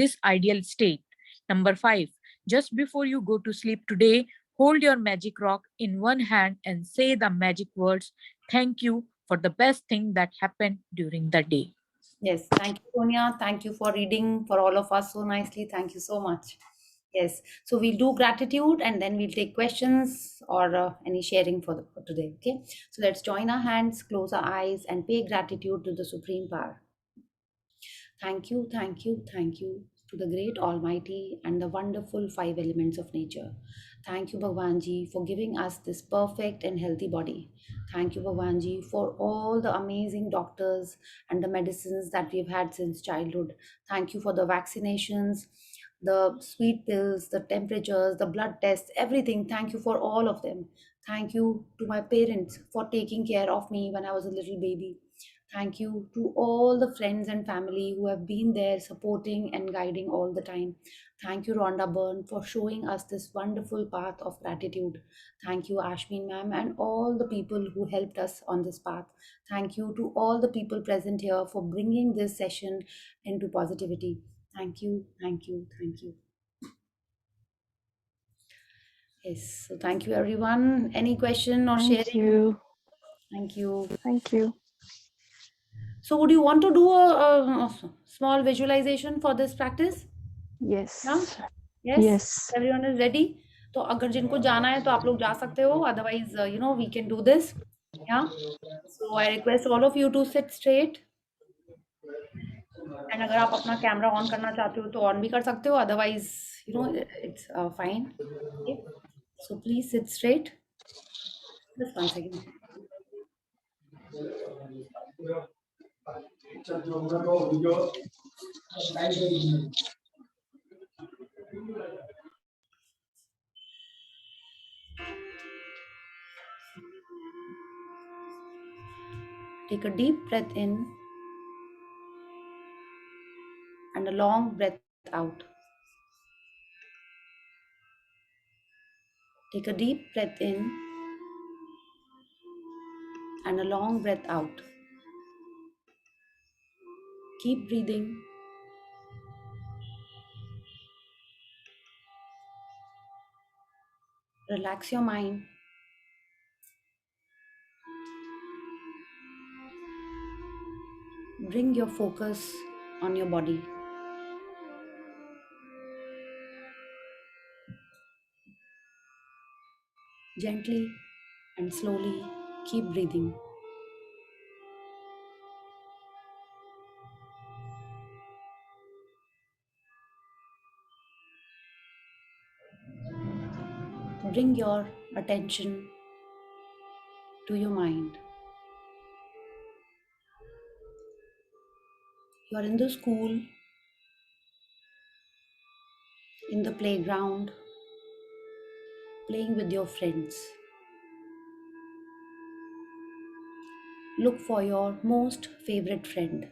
S3: this ideal state. Number 5, just before you go to sleep today, hold your magic rock in one hand and say the magic words, thank you for the best thing that happened during the day.
S2: Yes, thank you, Sonia. Thank you for reading for all of us so nicely. Thank you so much. Yes, so we'll do gratitude, and then we'll take questions or any sharing for today. Okay, so let's join our hands, close our eyes, and pay gratitude to the Supreme Power. Thank you, thank you, thank you to the great Almighty and the wonderful 5 elements of nature. Thank you, Bhagwan Ji, for giving us this perfect and healthy body. Thank you, Bhagwan Ji, for all the amazing doctors and the medicines that we've had since childhood. Thank you for the vaccinations, the sweet pills, the temperatures, the blood tests, everything. Thank you for all of them. Thank you to my parents for taking care of me when I was a little baby. Thank you to all the friends and family who have been there supporting and guiding all the time. Thank you, Rhonda Byrne, for showing us this wonderful path of gratitude. Thank you, Ashmin ma'am, and all the people who helped us on this path. Thank you to all the people present here for bringing this session into positivity. Thank you, thank you, thank you. Yes, so thank you, everyone. Any question or sharing?
S5: Thank you.
S2: Thank you.
S5: Thank you.
S2: So would you want to do a small visualization for this practice?
S5: Yes.
S2: Yeah? Yes?
S5: Yes.
S2: Everyone is ready? तो अगर जिनको जाना है तो आप लोग जा सकते हो. Otherwise, we can do this. Yeah? So I request all of you to sit straight. And अगर आप अपना कैमरा ऑन करना चाहते हो तो ऑन भी कर सकते हो. Otherwise, it's fine. Okay? So please sit straight. Just 1 second. Take a deep breath in and a long breath out. Take a deep breath in and a long breath out. Keep breathing. Relax your mind. Bring your focus on your body. Gently and slowly keep breathing. Bring your attention to your mind. You are in the school, in the playground, playing with your friends. Look for your most favorite friend.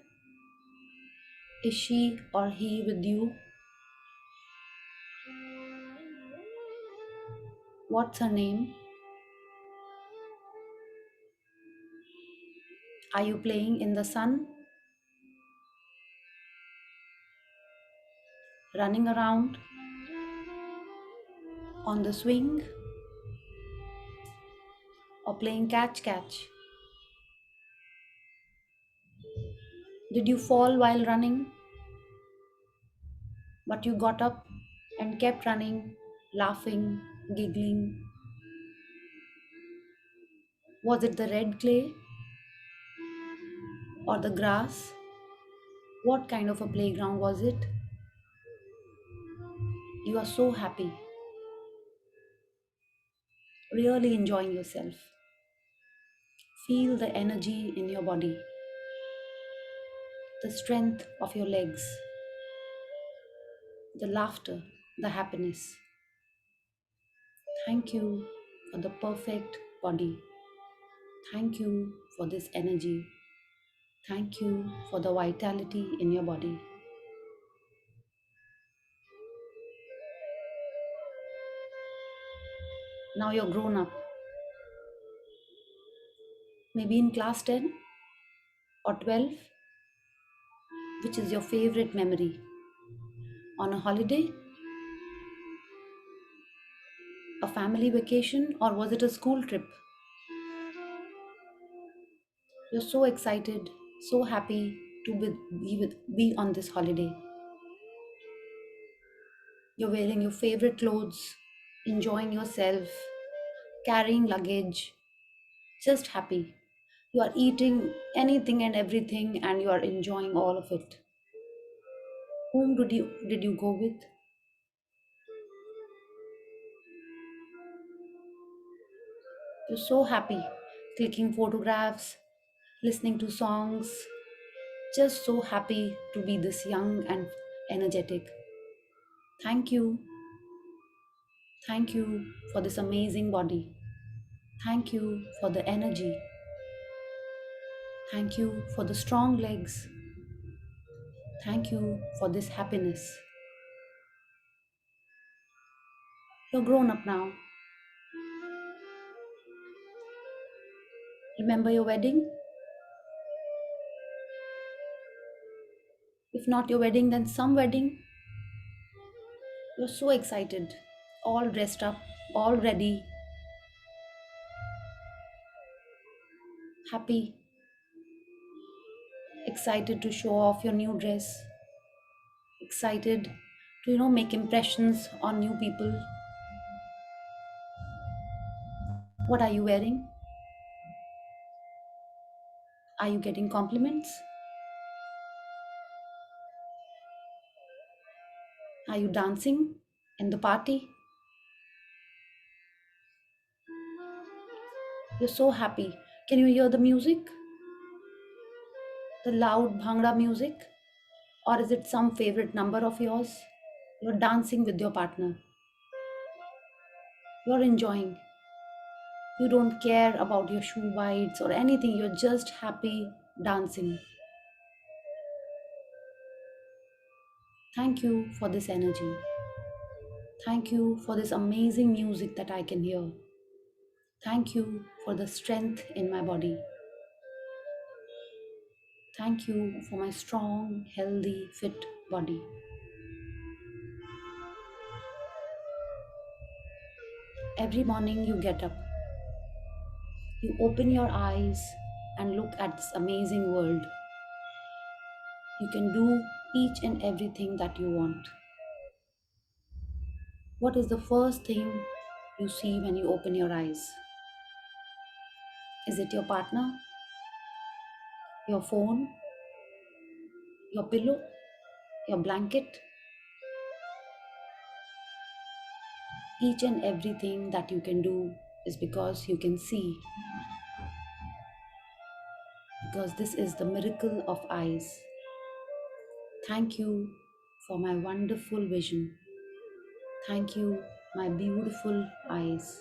S2: Is she or he with you? What's her name? Are you playing in the sun? Running around? On the swing? Or playing catch catch? Did you fall while running? But you got up and kept running, laughing, giggling. Was it the red clay or the grass? What kind of a playground was it? You are so happy, really enjoying yourself. Feel the energy in your body, the strength of your legs, the laughter, the happiness. Thank you for the perfect body. Thank you for this energy. Thank you for the vitality in your body. Now you're grown up, maybe in class 10 or 12. Which is your favorite memory? On a holiday, a family vacation, or was it a school trip? You're so excited, so happy to be on this holiday. You're wearing your favorite clothes, enjoying yourself, carrying luggage, just happy. You are eating anything and everything and you are enjoying all of it. Whom did you go with? You're so happy, clicking photographs, listening to songs, just so happy to be this young and energetic. Thank you. Thank you for this amazing body. Thank you for the energy. Thank you for the strong legs. Thank you for this happiness. You're grown up now. Remember your wedding? If not your wedding, then some wedding. You're so excited, all dressed up, all ready, happy, excited to show off your new dress, excited to, make impressions on new people. What are you wearing? Are you getting compliments? Are you dancing in the party? You're so happy. Can you hear the music? The loud bhangra music? Or is it some favorite number of yours? You're dancing with your partner. You're enjoying. You don't care about your shoe bites or anything. You're just happy dancing. Thank you for this energy. Thank you for this amazing music that I can hear. Thank you for the strength in my body. Thank you for my strong, healthy, fit body. Every morning you get up, you open your eyes and look at this amazing world. You can do each and everything that you want. What is the first thing you see when you open your eyes? Is it your partner, your phone, your pillow, your blanket? Each and everything that you can do is because you can see. Because this is the miracle of eyes. Thank you for my wonderful vision. Thank you, my beautiful eyes.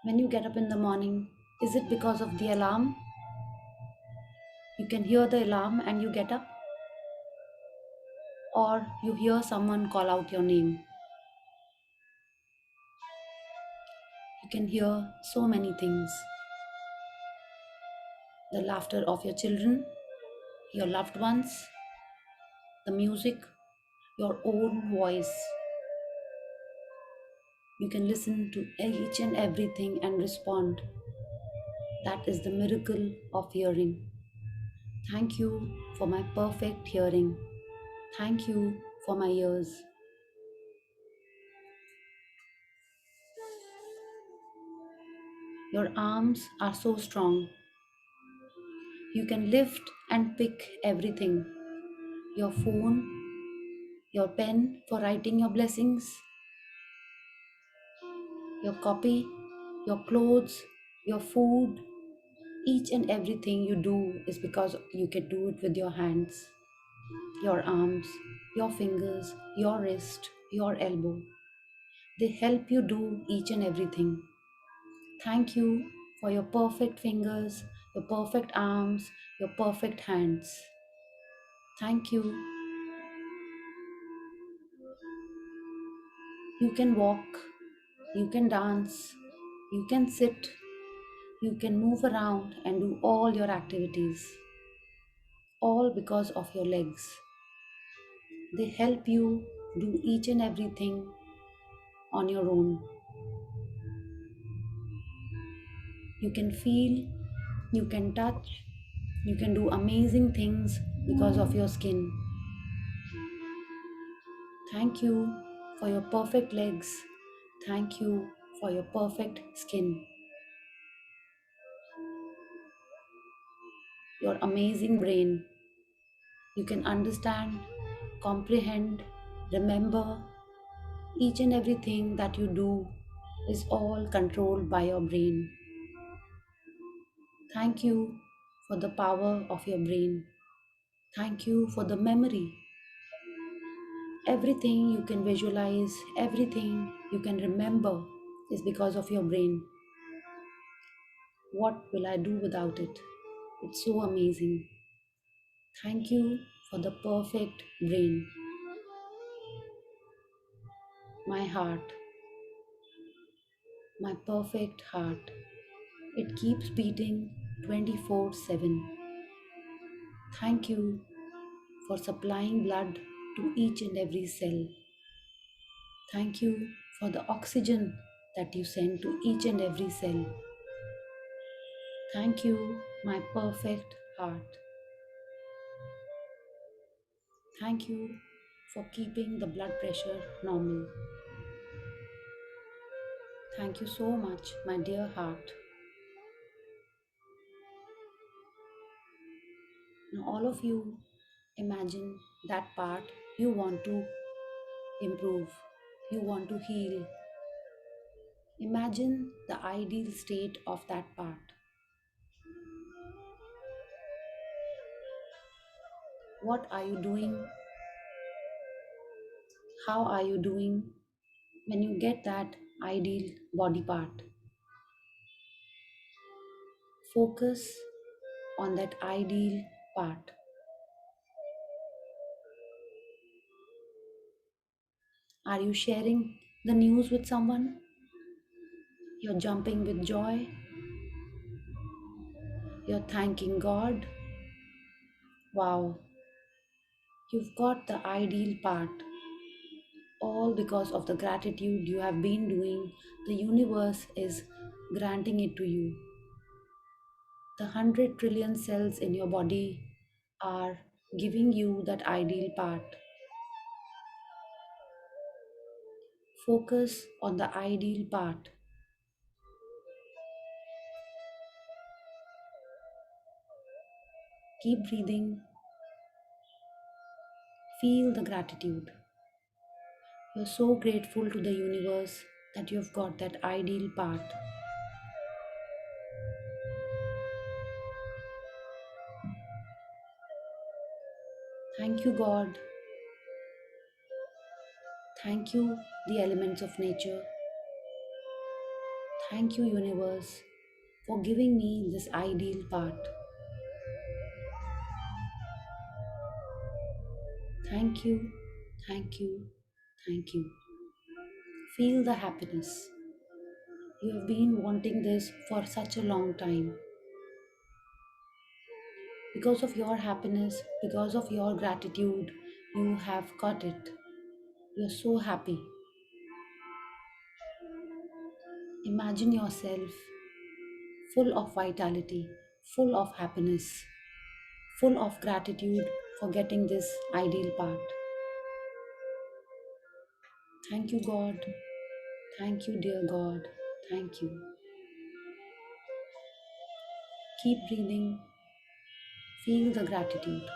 S2: When you get up in the morning, is it because of the alarm? You can hear the alarm and you get up, or you hear someone call out your name. You can hear so many things: the laughter of your children, your loved ones, the music, your own voice. You can listen to each and everything and respond. That is the miracle of hearing. Thank you for my perfect hearing. Thank you for my ears. Your arms are so strong. You can lift and pick everything: your phone, your pen for writing your blessings, your copy, your clothes, your food. Each and everything you do is because you can do it with your hands, your arms, your fingers, your wrist, your elbow. They help you do each and everything. Thank you for your perfect fingers, your perfect arms, your perfect hands. Thank you. You can walk, you can dance, you can sit, you can move around and do all your activities, all because of your legs. They help you do each and everything on your own. You can feel, you can touch, you can do amazing things because of your skin. Thank you for your perfect legs. Thank you for your perfect skin. Your amazing brain. You can understand, comprehend, remember each and everything that you do is all controlled by your brain. Thank you for the power of your brain. Thank you for the memory. Everything you can visualize, everything you can remember is because of your brain. What will I do without it? It's so amazing. Thank you for the perfect brain. My heart, my perfect heart. It keeps beating 24/7. Thank you for supplying blood to each and every cell. Thank you for the oxygen that you send to each and every cell. Thank you, my perfect heart. Thank you for keeping the blood pressure normal. Thank you so much, my dear heart. Now, all of you, imagine that part you want to improve, you want to heal. Imagine the ideal state of that part. What are you doing? How are you doing when you get that ideal body part? Focus on that ideal part. Are you sharing the news with someone? You're jumping with joy. You're thanking God. Wow, you've got the ideal part. All because of the gratitude you have been doing, the universe is granting it to you. The 100 trillion cells in your body are giving you that ideal part. Focus on the ideal part. Keep breathing. Feel the gratitude. You're so grateful to the universe that you've got that ideal part. Thank you, God. Thank you, the elements of nature. Thank you, universe, for giving me this ideal part. Thank you, thank you, thank you. Feel the happiness. You have been wanting this for such a long time. Because of your happiness, because of your gratitude, you have got it. You're so happy. Imagine yourself full of vitality, full of happiness, full of gratitude for getting this ideal part. Thank you, God. Thank you, dear God. Thank you. Keep breathing. Feel the gratitude.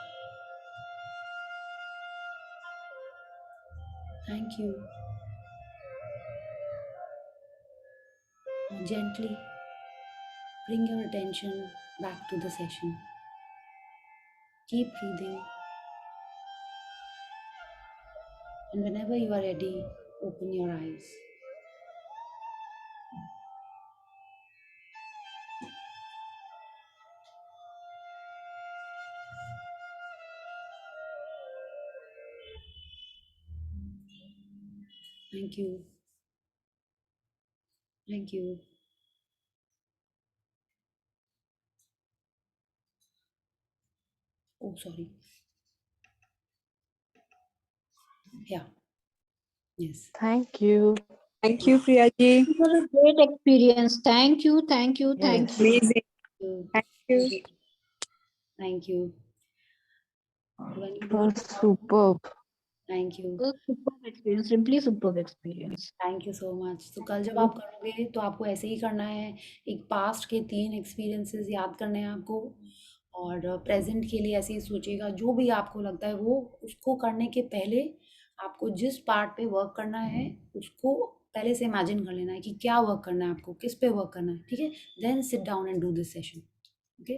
S2: Thank you. Now gently bring your attention back to the session. Keep breathing, and whenever you are ready, open your eyes. Thank you. Thank you. Oh, sorry. Yeah. Yes.
S5: Thank you.
S6: Thank you, Priya ji.
S7: It was a great experience. Thank you, thank you, thank
S2: Yes.
S7: you.
S6: Amazing.
S2: Thank you.
S6: Thank you.
S2: Thank you. Do I need
S5: It
S2: to-
S5: was superb.
S2: Thank you.
S7: It was a superb experience, simply superb experience.
S2: Thank you so much. तो कल जब आप करोगे तो आपको ऐसे ही करना है, एक पास्ट के 3 एक्सपीरियंसेस याद करने हैं आपको, और प्रेजेंट के लिए ऐसे ही सोचिएगा। जो भी आपको लगता है वो उसको करने के पहले आपको जिस पार्ट पे वर्क करना है उसको पहले से इमेजिन कर लेना है कि क्या वर्क करना है आपको, किस पे वर्क करना है, ठीक है? Then sit down and do this session. Okay,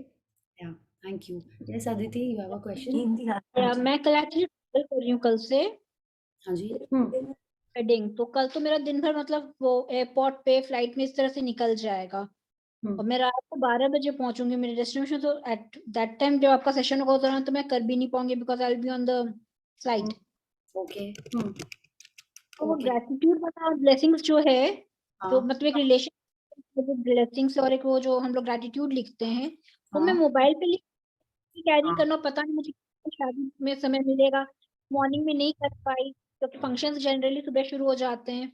S2: या thank you. Yes Aditi, you have a question?
S7: मैं कल एक्चुअली ट्रैवल कर रही हूँ कल से
S2: हाँ जी।
S7: वेडिंग, तो कल तो मेरा दिन भर मतलब वो एयरपोर्ट पे फ्लाइट में इस तरह से निकल जाएगा, और मैं रात को 12 बजे पहुंचूंगी मेरे डेस्टिनेशन। तो एट दैट टाइम जब आपका सेशन होगा उस दौरान तो मैं कर भी नहीं पाऊंगी, because I will be on the flight.
S2: Okay.
S7: तो वो ग्रेटिट्यूड वाला ब्लेसिंग्स जो है, जो मतलब एक रिलेशन ब्लेसिंग्स और एक वो जो हम लोग ग्रेटिट्यूड लिखते हैं, वो मैं मोबाइल पे कैरी करना, पता नहीं मुझे शादी में समय मिलेगा। मॉर्निंग में नहीं कर पाई क्योंकि फंक्शंस जनरली सुबह शुरू हो जाते हैं।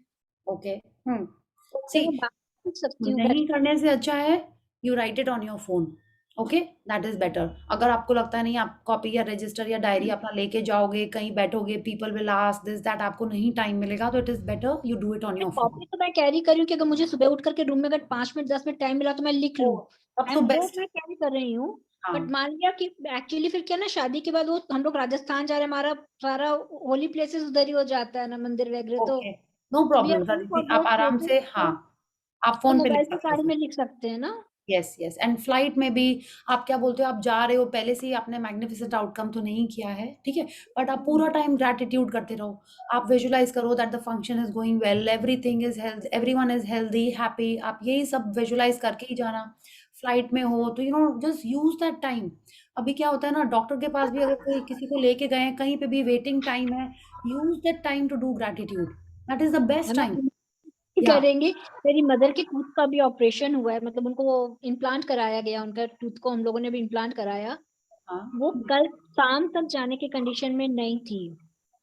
S2: ओके।
S7: तो मैं बात कर सकती हूँ।
S2: नहीं करने से अच्छा है you right it on your phone. Okay, that is better. अगर आपको लगता है नहीं आप कॉपी या रजिस्टर या डायरी अपना लेके जाओगे, कहीं बैठोगे, people will ask this that, आपको नहीं टाइम मिलेगा, तो it is better you do it on your phone.
S7: Copy तो मैं कैरी कर रही हूँ कि अगर मुझे सुबह उठ करके रूम में अगर 5 मिनट 10 मिनट टाइम मिला तो मैं लिख लूँ,
S2: तब तो बेस्ट।
S7: मैं कैरी कर रही हूँ। बट मान लिया कि एक्चुअली फिर क्या ना, शादी के बाद वो हम लोग राजस्थान जा रहे हैं, हमारा सारा होली प्लेसेस उधर ही हो जाता है ना, मंदिर वगैरह। तो
S2: नो प्रॉब्लम, आप आराम से, हाँ, आप फोन पे लिख
S7: मोबाइल पे
S2: सकते
S7: सारे
S2: हो।
S7: में लिख सकते हैं ना।
S2: यस यस, एंड फ्लाइट में भी आप क्या बोलते हो, आप जा रहे हो, पहले से ही आपने मैग्निफिसेंट आउटकम तो नहीं किया है, ठीक है, बट आप पूरा टाइम ग्रैटिट्यूड करते रहो। आप विजुलाइज करो that the function is going well, everything is health, everyone is healthy, happy. आप यही सब विजुलाइज करके ही जाना। फ्लाइट में हो तो you know just use that time. अभी क्या होता है ना, डॉक्टर के पास भी अगर कोई किसी को लेके गए हैं, कहीं पे भी वेटिंग टाइम है, use that time to do gratitude, that is the best time.
S7: करेंगे। मेरी मदर के टूथ का भी ऑपरेशन हुआ है, मतलब उनको वो इम्प्लांट कराया गया, उनका टूथ को हम लोगों ने भी इम्प्लांट कराया। वो कल शाम तक जाने की कंडीशन में नहीं थी।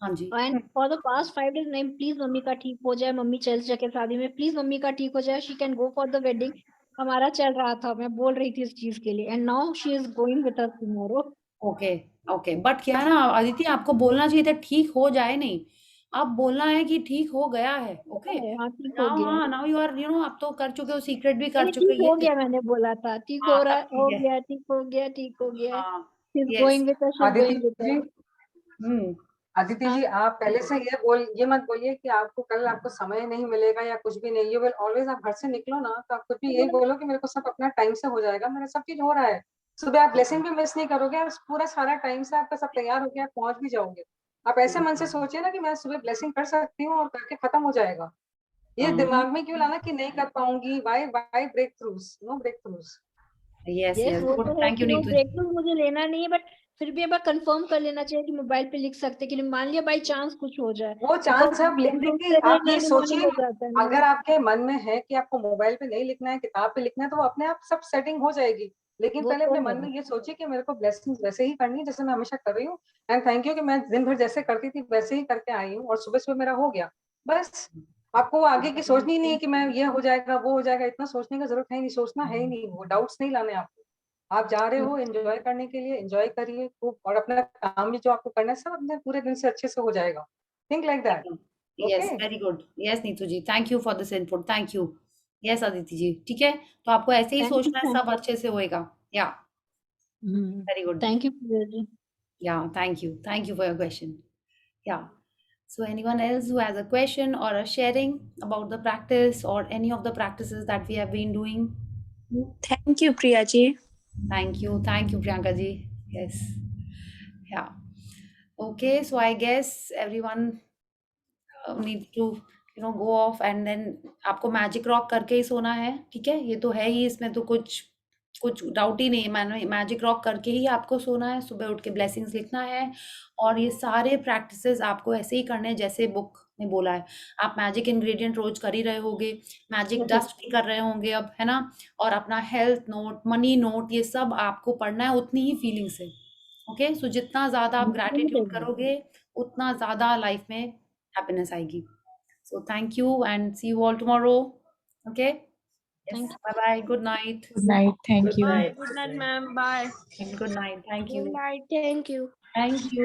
S2: हाँ जी।
S7: And for the past 5 days नहीं, प्लीज मम्मी का ठीक हो जाए, मम्मी चल सके शादी में, प्लीज मम्मी का ठीक हो जाए, she can go for the wedding. हमारा चल रहा था, मैं बोल रही थी इस चीज के लिए, and now she is going with us tomorrow.
S2: Okay okay, but क्या ना अदिति, आपको बोलना चाहिए था ठीक हो जाए, नहीं, अब बोलना है कि ठीक हो गया है। ओके,
S7: हाँ, ठीक हो गया।
S2: Now you are you know, आप तो कर चुके हो, सीक्रेट भी कर चुके
S7: ठीक हो गया, मैंने बोला था ठीक हो रहा, हो गया, ठीक हो गया, ठीक हो गया। She is going with us, she is going with us.
S6: Aditi ji, आप पहले से ये मत बोलिए कि आपको कल आपको समय नहीं मिलेगा या कुछ भी नहीं। यू विल ऑलवेज, आप घर से निकलो ना तो आप कुछ भी यही बोलो कि मेरे को सब अपना टाइम से हो जाएगा, मेरा सब चीज हो रहा है। सुबह आप ब्लेसिंग भी मिस नहीं करोगे, पूरा सारा टाइम से आपका सब तैयार होके आप पहुंच भी जाओगे। आप ऐसे मन से सोचिए ना कि मैं सुबह ब्लेसिंग कर सकती हूँ और करके खत्म हो जाएगा। ये
S2: हाँ।
S6: दिमाग में क्यों लाना कि नहीं कर पाऊंगी, why breakthroughs, no breakthroughs.
S2: Yes
S7: yes
S2: yes,
S7: वो
S2: गुड,
S7: तो है
S2: थैंक
S7: कि
S2: you
S7: know
S2: Neetu ji.
S7: Breakthrough मुझे लेना नहीं है, बट फिर भी एक बार कंफर्म कर लेना चाहिए कि मोबाइल पे लिख सकते हैं कि नहीं, मान लिया बाई चांस कुछ हो जाए,
S6: वो चांस आप लिखने की, आप ये सोचिए,
S7: हो जाता है ना।
S6: अगर आपके मन में है कि आपको मोबाइल पे नहीं लिखना है, किताब पे लिखना है, तो वो अपने आप सब सेटिंग हो जाएगी। लेकिन
S7: वो
S6: पहले
S7: तो
S6: अपने
S7: है।
S6: मन में ये सोचिए कि मेरे को ब्लेसिंग्स वैसे ही करनी है जैसे मैं हमेशा कर रही हूँ, एंड थैंक यू कि मैं दिन भर जैसे करती थी वैसे ही करके आई हूँ और सुबह सुबह मेरा हो गया। बस आपको आगे की सोचनी ही नहीं है कि मैं ये हो जाएगा वो हो जाएगा, इतना सोचने का जरूरत है ही नहीं, सोचना है ही नहीं, वो डाउट्स नहीं लाने आपको। आप जा रहे हो एंजॉय करने के लिए, एंजॉय करिए खूब, और अपना काम भी जो आपको करना है सब अपने पूरे दिन से अच्छे से हो जाएगा। Think like that.
S2: Yes,
S6: okay,
S2: very good. Yes Neetu ji, thank you for this input, thank you. Yes Aditi ji, ठीक है, तो आपको ऐसे ही सोचना है, सब अच्छे से होएगा। Yeah very good.
S7: Thank you Priya ji.
S2: Yeah, thank you for your question. Yeah, so anyone else who has a question or a sharing about the practice or any of the practices that we have been doing?
S5: Thank you, Priya ji.
S2: Thank you Priyanka ji. Yes, yeah, okay, so I guess everyone need to go off and then आपको magic rock करके ही सोना है, ठीक है, ये तो है ही, इसमें तो कुछ डाउट ही नहीं है, मैजिक रॉक करके ही आपको सोना है, सुबह उठ के ब्लेसिंग्स लिखना है, और ये सारे प्रैक्टिसेस आपको ऐसे ही करने हैं जैसे बुक ने बोला है। आप मैजिक इंग्रेडिएंट रोज कर ही रहे होगे, मैजिक डस्ट भी कर रहे होंगे अब, है ना, और अपना हेल्थ नोट, मनी नोट, ये सब आपको पढ़ना है उतनी ही फीलिंग से। ओके, सो जितना ज्यादा आप ग्रैटिट्यूड करोगे उतना ज्यादा लाइफ में हैप्पीनेस आएगी। So thank you and see you all tomorrow. Okay? Yes. Bye bye. Good night.
S3: Good night. Thank you.
S1: Good night, ma'am. Bye.
S2: Good night. Thank you.
S7: Good night. Thank you.
S2: Thank you.